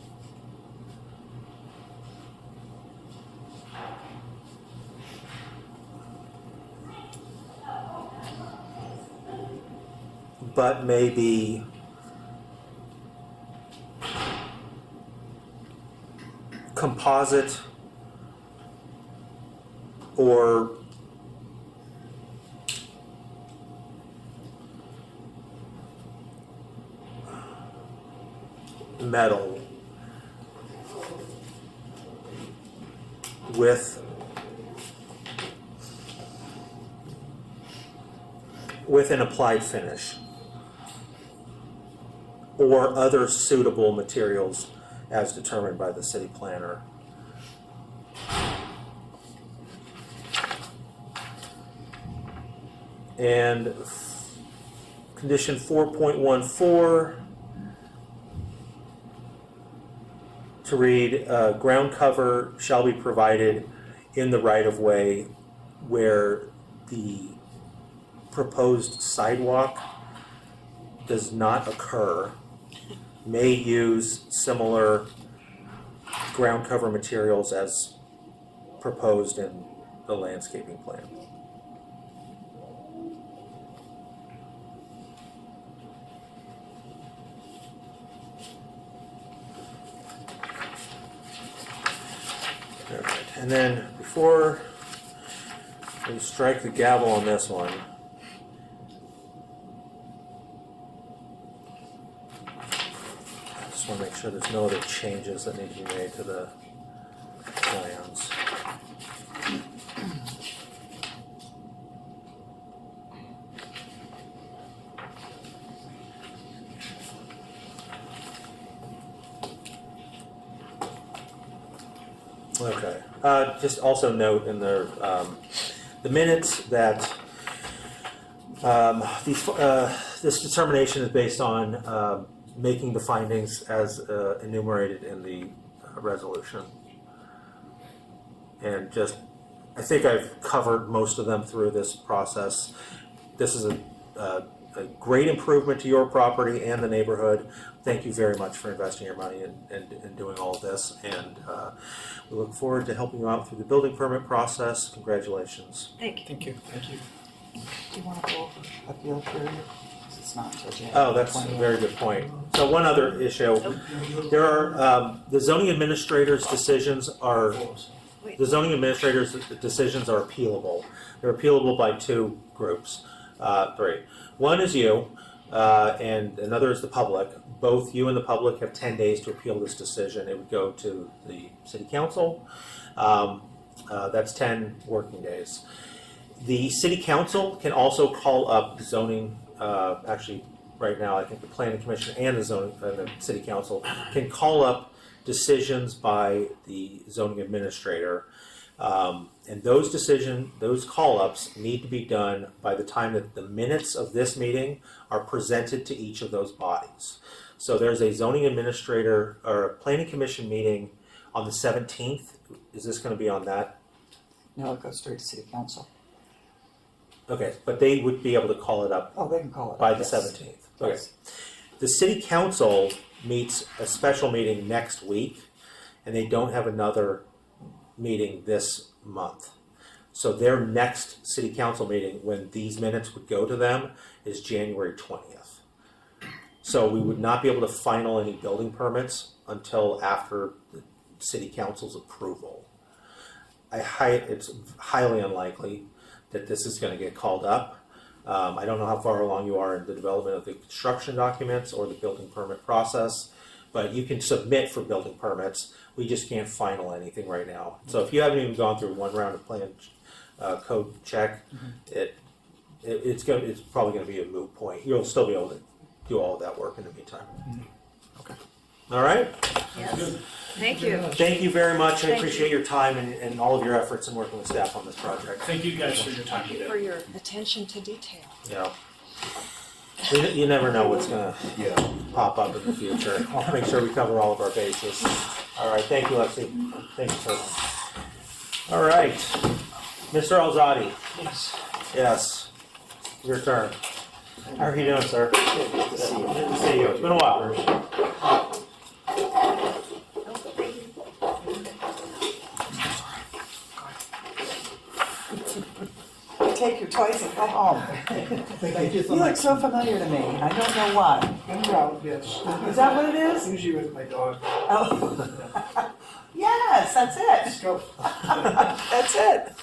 but may be composite or metal with an applied finish, or other suitable materials as determined by the city planner. And condition 4.14 to read, ground cover shall be provided in the right-of-way where the proposed sidewalk does not occur, may use similar ground cover materials as proposed in the landscaping plan. All right. And then before we strike the gavel on this one, I just want to make sure there's no other changes that need to be made to the plans. Okay. Just also note in the minutes that this determination is based on making the findings as enumerated in the resolution. And just, I think I've covered most of them through this process. This is a great improvement to your property and the neighborhood. Thank you very much for investing your money in doing all of this. And we look forward to helping you out through the building permit process. Congratulations. Thank you. Thank you. Do you want to go over appeal period? 'Cause it's not until January. Oh, that's a very good point. So one other issue, there are, the zoning administrator's decisions are, appealable. They're appealable by two groups, three. One is you, and another is the public. Both you and the public have 10 days to appeal this decision. It would go to the city council. That's 10 working days. The city council can also call up zoning, actually right now I think the planning commission and the city council can call up decisions by the zoning administrator And those call-ups need to be done by the time that the minutes of this meeting are presented to each of those bodies. So there's a zoning administrator or a planning commission meeting on the 17th. Is this going to be on that? No, it goes straight to city council. Okay, but they would be able to call it up Oh, they can call it. by the yes. 17th. Okay. Yes. The city council meets a special meeting next week, and they don't have another meeting this month. So their next city council meeting, when these minutes would go to them, is January 20th. So we would not be able to final any building permits until after the city council's approval. It's highly unlikely that this is going to get called up. I don't know how far along you are in the development of the construction documents or the building permit process, but you can submit for building permits. We just can't final anything right now. So if you haven't even gone through one round of plan code check, it's probably going to be a moot point. You'll still be able to do all of that work in the meantime. Okay. All right. Yes. Thank you. Thank you very much. I Thank appreciate your time and all of your efforts in working with staff on this project. Thank you guys for your time Thank you today. for your attention to detail. Yeah. You never know what's going to pop up in the future. I'll make sure we cover all of our bases. All right. Thank you, Lexi. Thank you, sir. All right. Mr. Alzadi. Yes. Your turn. How are you doing, sir? Good to see you. Good to see you. It's been a while. Take your toys and go home. Thank you so You look much. so familiar to me. I don't know why. I'm proud, yes. Is that what it is? Usually with my dog. Oh. Yes, that's Let's it. go. That's it.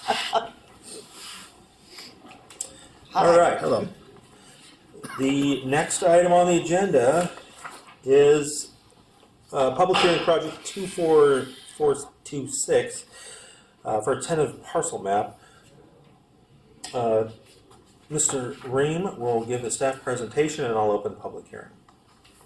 All right. Hello. The next item on the agenda is public hearing project 24426 for a tentative parcel map. Mr. Ream will give the staff presentation and I'll open the public hearing.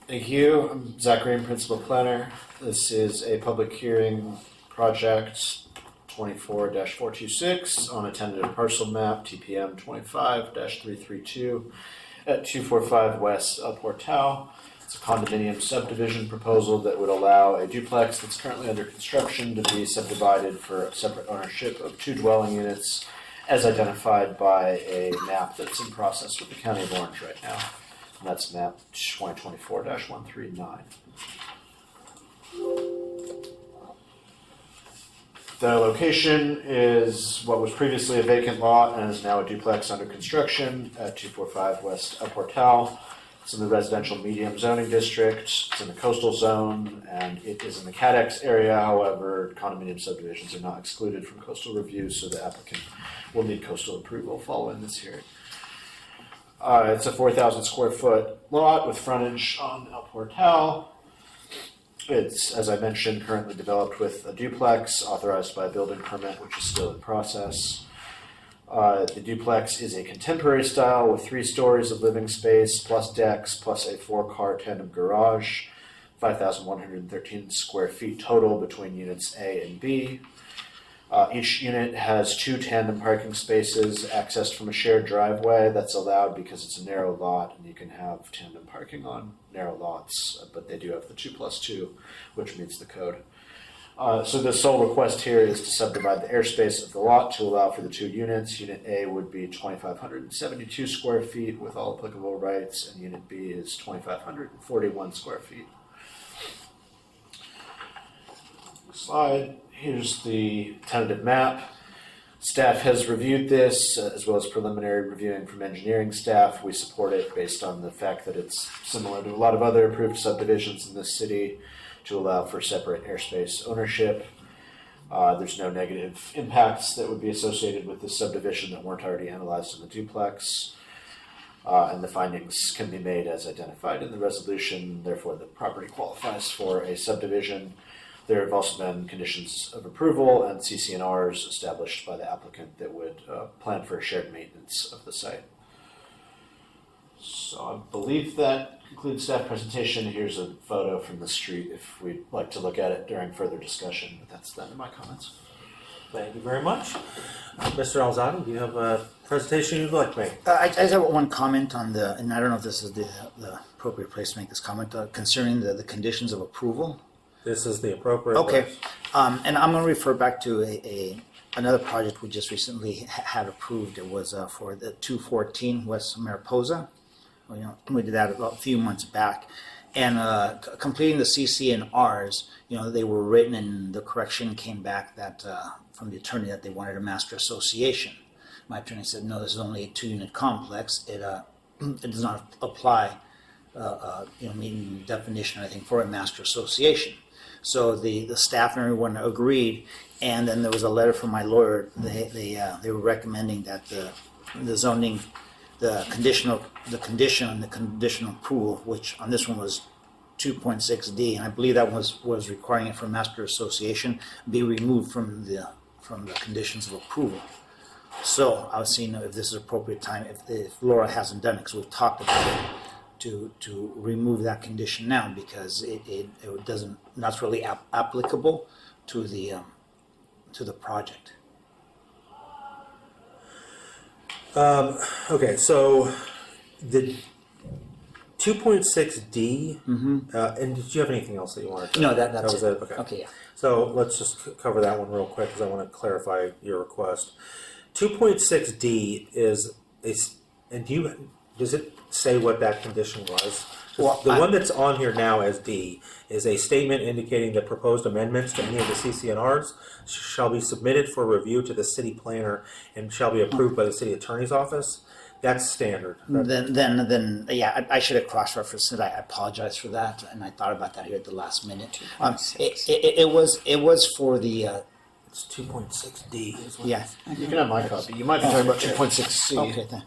Thank you. I'm Zach Green, Principal Planner. This is a public hearing project 24-426 on a tentative parcel map, TPM 25-332 at 245 West El Portal. It's a condominium subdivision proposal that would allow a duplex that's currently under construction to be subdivided for separate ownership of 2 dwelling units as identified by a map that's in process with the County of Orange right now. And that's map 2024-139. The location is what was previously a vacant lot and is now a duplex under construction at 245 West El Portal. It's in the residential medium zoning district. It's in the coastal zone, and it is in the CADEX area. However, condominium subdivisions are not excluded from coastal review, so the applicant will need coastal approval following this hearing. It's a 4,000 square foot lot with frontage on El Portal. It's, as I mentioned, currently developed with a duplex authorized by a building permit, which is still in process. The duplex is a contemporary style with 3 stories of living space, plus decks, plus a 4-car tandem garage, 5,113 square feet total between units A and B. Each unit has 2 tandem parking spaces accessed from a shared driveway. That's allowed because it's a narrow lot and you can have tandem parking on narrow lots, but they do have the 2+2, which meets the code. So the sole request here is to subdivide the airspace of the lot to allow for the 2 units. Unit A would be 2,572 square feet with all applicable rights, and Unit B is 2,541 square feet. Slide. Here's the tentative map. Staff has reviewed this, as well as preliminary reviewing from engineering staff. We support it based on the fact that it's similar to a lot of other approved subdivisions in this city to allow for separate airspace ownership. There's no negative impacts that would be associated with this subdivision that weren't already analyzed in the duplex. And the findings can be made as identified in the resolution. Therefore, the property qualifies for a subdivision. There have also been conditions of approval and CC&Rs established by the applicant that would plan for shared maintenance of the site. So I believe that concludes staff presentation. Here's a photo from the street if we'd like to look at it during further discussion, but that's the end of my comments. Thank you very much. Mr. Alzado, do you have a presentation you'd like to make? I just have one comment on the, and I don't know if this is the appropriate place to make this comment, concerning the conditions of approval. This is the appropriate Okay, place. and I'm gonna refer back to another project we just recently had approved. It was for the 214 West Mariposa. We did that about a few months back. And completing the CC and Rs, they were written and the correction came back that from the attorney that they wanted a master association. My attorney said, no, this is only a 2-unit complex. It does not apply, meeting definition, I think, for a master association. So the staff and everyone agreed, and then there was a letter from my lawyer. They were recommending that the zoning, the condition on the conditional approval, which on this one was 2.6D, and I believe that was requiring it for master association, be removed from the conditions of approval. So I was seeing if this is appropriate time, if Laura hasn't done it, because we've talked about it, to remove that condition now, because it doesn't, not really applicable to the project. Okay, so the 2.6D, and did you have anything else that you wanted to? No, that's was it. it. Okay. Okay, yeah. So let's just cover that one real quick because I want to clarify your request. 2.6D is and does it say what that condition was? Well, The one that's on here now as D is a statement indicating that proposed amendments to any of the CCNRs shall be submitted for review to the city planner and shall be approved by the city attorney's office. That's standard. Then, yeah, I should have cross-referenced it. I apologize for that, and I thought about that here at the last minute. It was for the It's 2.6D. Is what yeah. You can have my copy. You might be talking about 2.6C.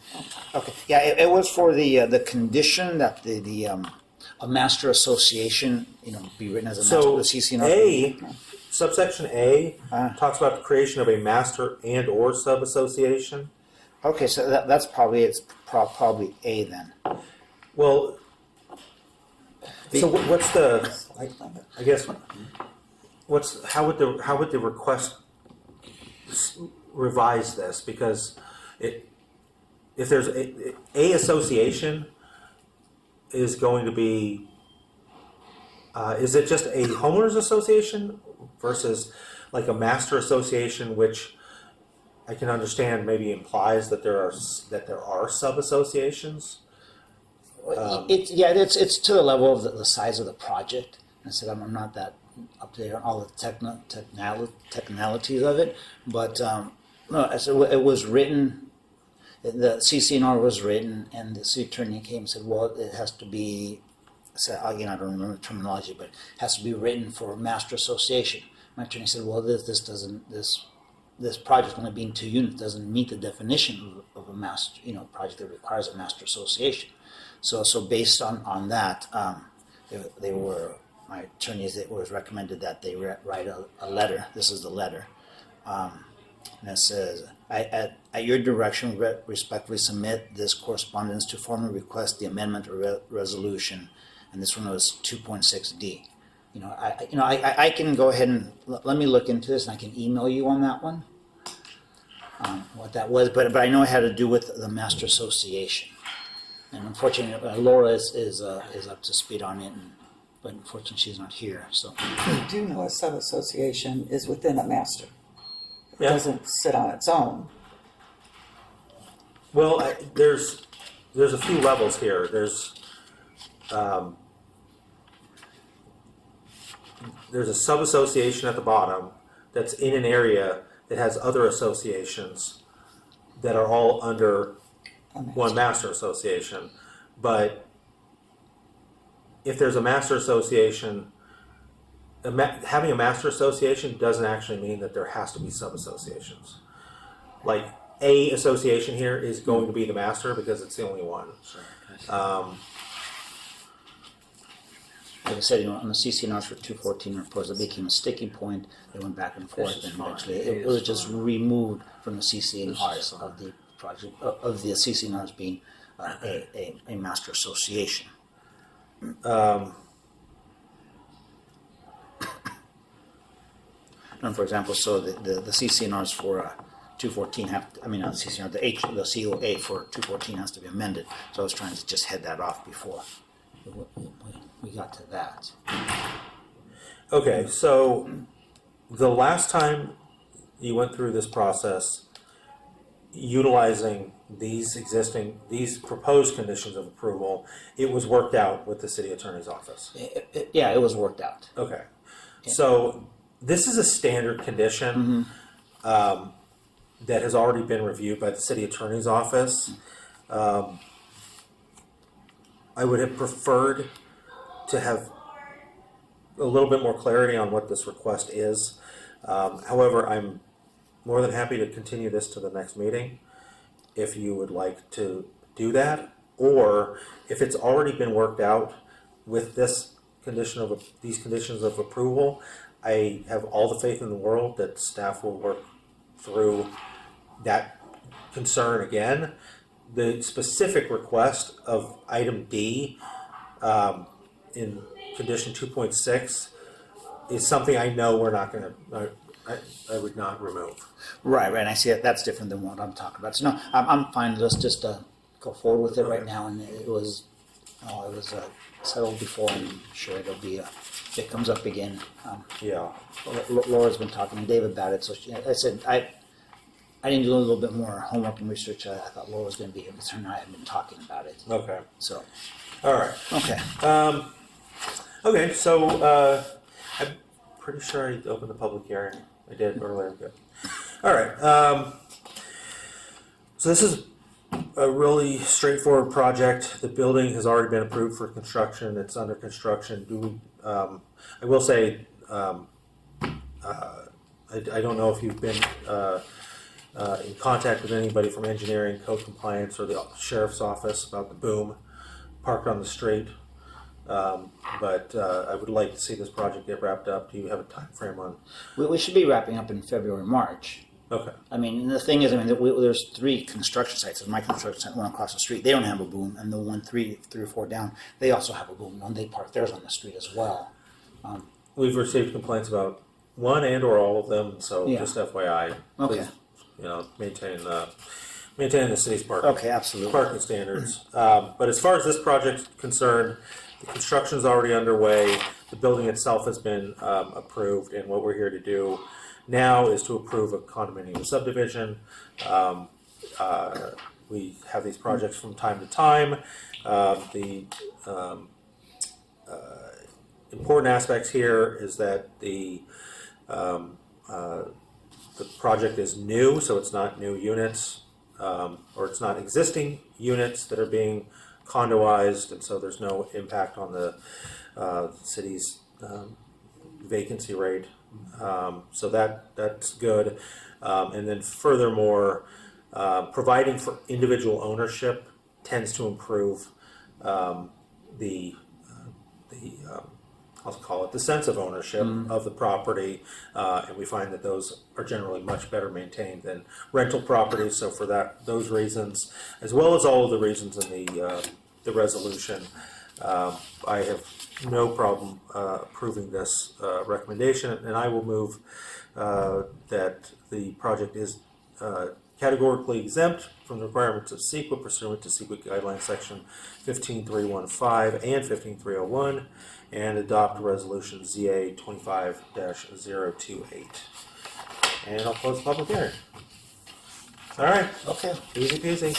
Okay. Yeah, it was for the condition that a master association, be written as a master So the CCNR. subsection A talks about the creation of a master and or sub-association. Okay, so that's probably probably A then. Well, so what's the? I guess how would the request revise this? Because if there's a association is going to be, is it just a homeowners association versus like a master association, which I can understand maybe implies that there are sub associations. It's to the level of the size of the project. I said I'm not that up there on all the technicalities of it, but no, it was written. The CCNR was written, and the city attorney came and said, "Well, it has to be." So again, I don't remember the terminology, but it has to be written for a master association. My attorney said, "Well, this project only being 2 units doesn't meet the definition of a master, project that requires a master association." So based on that, my attorneys, it was recommended that they write a letter. This is the letter. And it says, at your direction, we respectfully submit this correspondence to formally request the amendment or resolution. And this one was 2.6D. I can go ahead and let me look into this, and I can email you on that one. What that was, but I know it had to do with the master association. And unfortunately, Laura is up to speed on it, but unfortunately she's not here. So We do know a sub-association is within a master. It Yeah. doesn't sit on its own. Well, there's a few levels here. There's a sub-association at the bottom that's in an area that has other associations that are all under one master association. But if there's a master association, having a master association doesn't actually mean that there has to be sub-associations. Like a association here is going to be the master because it's the only one. like I said, on the CCNRs for 214 reports, it became a sticking point. They went back and forth, and eventually it was just removed from the CCNRs of the project, of the CCNRs being a master association. and for example, so the CCNRs for 214 not CCNR, the COA for 214 has to be amended. So I was trying to just head that off before we got to that. Okay, so the last time you went through this process, utilizing these proposed conditions of approval, it was worked out with the city attorney's office. Yeah, it was worked out. Okay, Yeah. so this is a standard condition that has already been reviewed by the city attorney's office. I would have preferred to have a little bit more clarity on what this request is. However, I'm more than happy to continue this to the next meeting if you would like to do that, or if it's already been worked out with these conditions of approval. I have all the faith in the world that staff will work through that concern again. The specific request of item D in condition 2.6 is something I know we're not going to. I would not remove. Right. I see that's different than what I'm talking about. So no, I'm fine. Let's just go forward with it right now. And it was settled before. I'm sure it'll be. If it comes up again. Yeah. Laura's been talking to David about it. So I said I need to do a little bit more homework and research. I thought Laura was going to be here because her and I have been talking about it. Okay. So. All right. Okay. Okay. So I'm pretty sure I opened the public hearing. I did earlier. Good. All right. So this is a really straightforward project. The building has already been approved for construction. It's under construction. I will say, I don't know if you've been in contact with anybody from engineering, code compliance, or the sheriff's office about the boom parked on the street. But I would like to see this project get wrapped up. Do you have a time frame on? We should be wrapping up in February, March. Okay. I mean, the thing is, there's 3 construction sites. There's my construction site, one across the street. They don't have a boom, and the one three or four down, they also have a boom. When they park theirs on the street as well. We've received complaints about one and or all of them. So Yeah. just FYI, Okay. please, maintain the city's parking. Okay, absolutely. Parking standards. But as far as this project's concerned, the construction's already underway. The building itself has been approved, and what we're here to do now is to approve a condominium subdivision. We have these projects from time to time. The important aspects here is that the project is new, so it's not new units, or it's not existing units that are being condoized, and so there's no impact on the city's vacancy rate. So that's good. And then furthermore, providing for individual ownership tends to improve I'll call it the sense of ownership of the property, and we find that those are generally much better maintained than rental properties. So for those reasons, as well as all of the reasons in the resolution, I have no problem approving this recommendation, and I will move that the project is categorically exempt from the requirements of CEQA pursuant to CEQA Guidelines Section 15315 and 15301, and adopt resolution ZA 25-028. And I'll close the public hearing. All right. Okay. Easy peasy.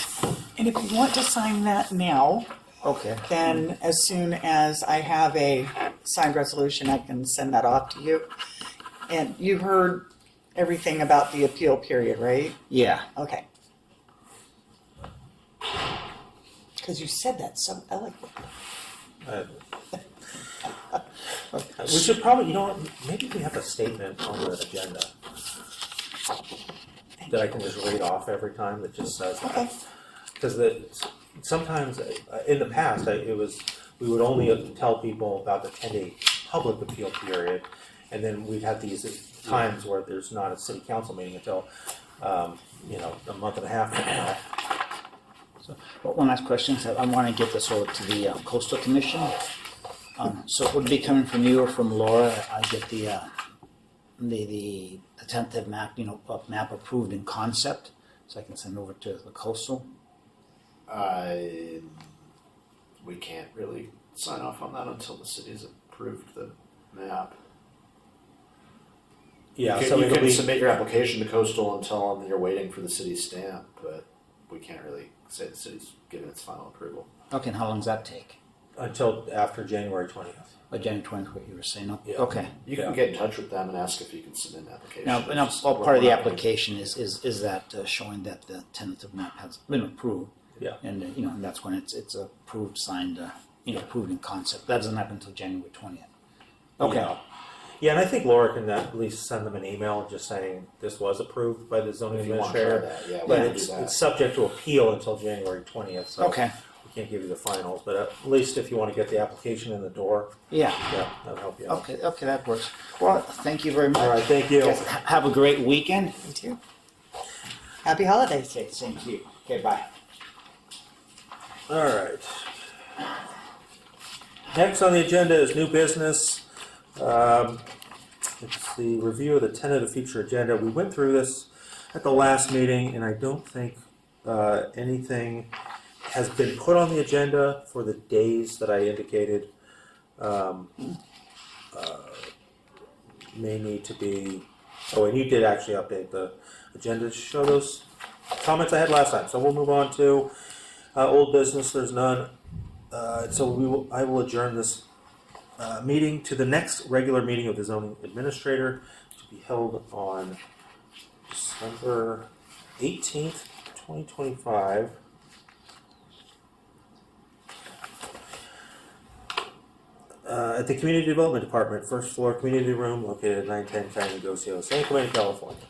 And if you want to sign that now, Okay. then as soon as I have a signed resolution, I can send that off to you. And you heard everything about the appeal period, right? Yeah. Okay. Because you said that so eloquently. We should probably, maybe we have a statement on the agenda that I can just read off every time that just says that. Okay. Because sometimes in the past, we would only tell people about the 10-day public appeal period, and then we'd have these times where there's not a city council meeting until a month and a half from now. So, one last question. So I want to get this over to the Coastal Commission. So it would be coming from you or from Laura. I get the the tentative map, map approved in concept, so I can send over to the coastal. We can't really sign off on that until the city's approved the map. Yeah, you so can, it'll be submit your application to coastal until you're waiting for the city's stamp, but we can't really say the city's given its final approval. Okay, and how long does that take? until after January 20th. January 20th, what you were saying. Yeah. Okay. You can get in touch with them and ask if you can submit an application. Now, Just part of the work on it. application is that showing that the tentative map has been approved. Yeah. And and that's when it's approved, signed, approved in concept. That doesn't happen until January 20th. Okay. Yeah. Yeah, and I think Laura can at least send them an email just saying this was approved by the zoning If you want to try administrator. that, yeah, we But can do it's that. subject to appeal until January 20th, so Okay. we can't give you the finals. But at least if you want to get the application in the door, Yeah. yeah, that'll help you out. Okay, that works. Well, thank you very much. All right, thank you. Yes, have a great weekend. You too. Happy holidays. Okay, same to you. Okay, bye. All right. Next on the agenda is new business. It's the review of the tentative future agenda. We went through this at the last meeting, and I don't think anything has been put on the agenda for the days that I indicated. May need to be. Oh, and you did actually update the agenda to show those comments I had last time. So we'll move on to old business. There's none. So I will adjourn this meeting to the next regular meeting of the zoning administrator to be held on December 18th, 2025. At the Community Development Department, first floor community room located at 910 San Negocio, San Clemente, California.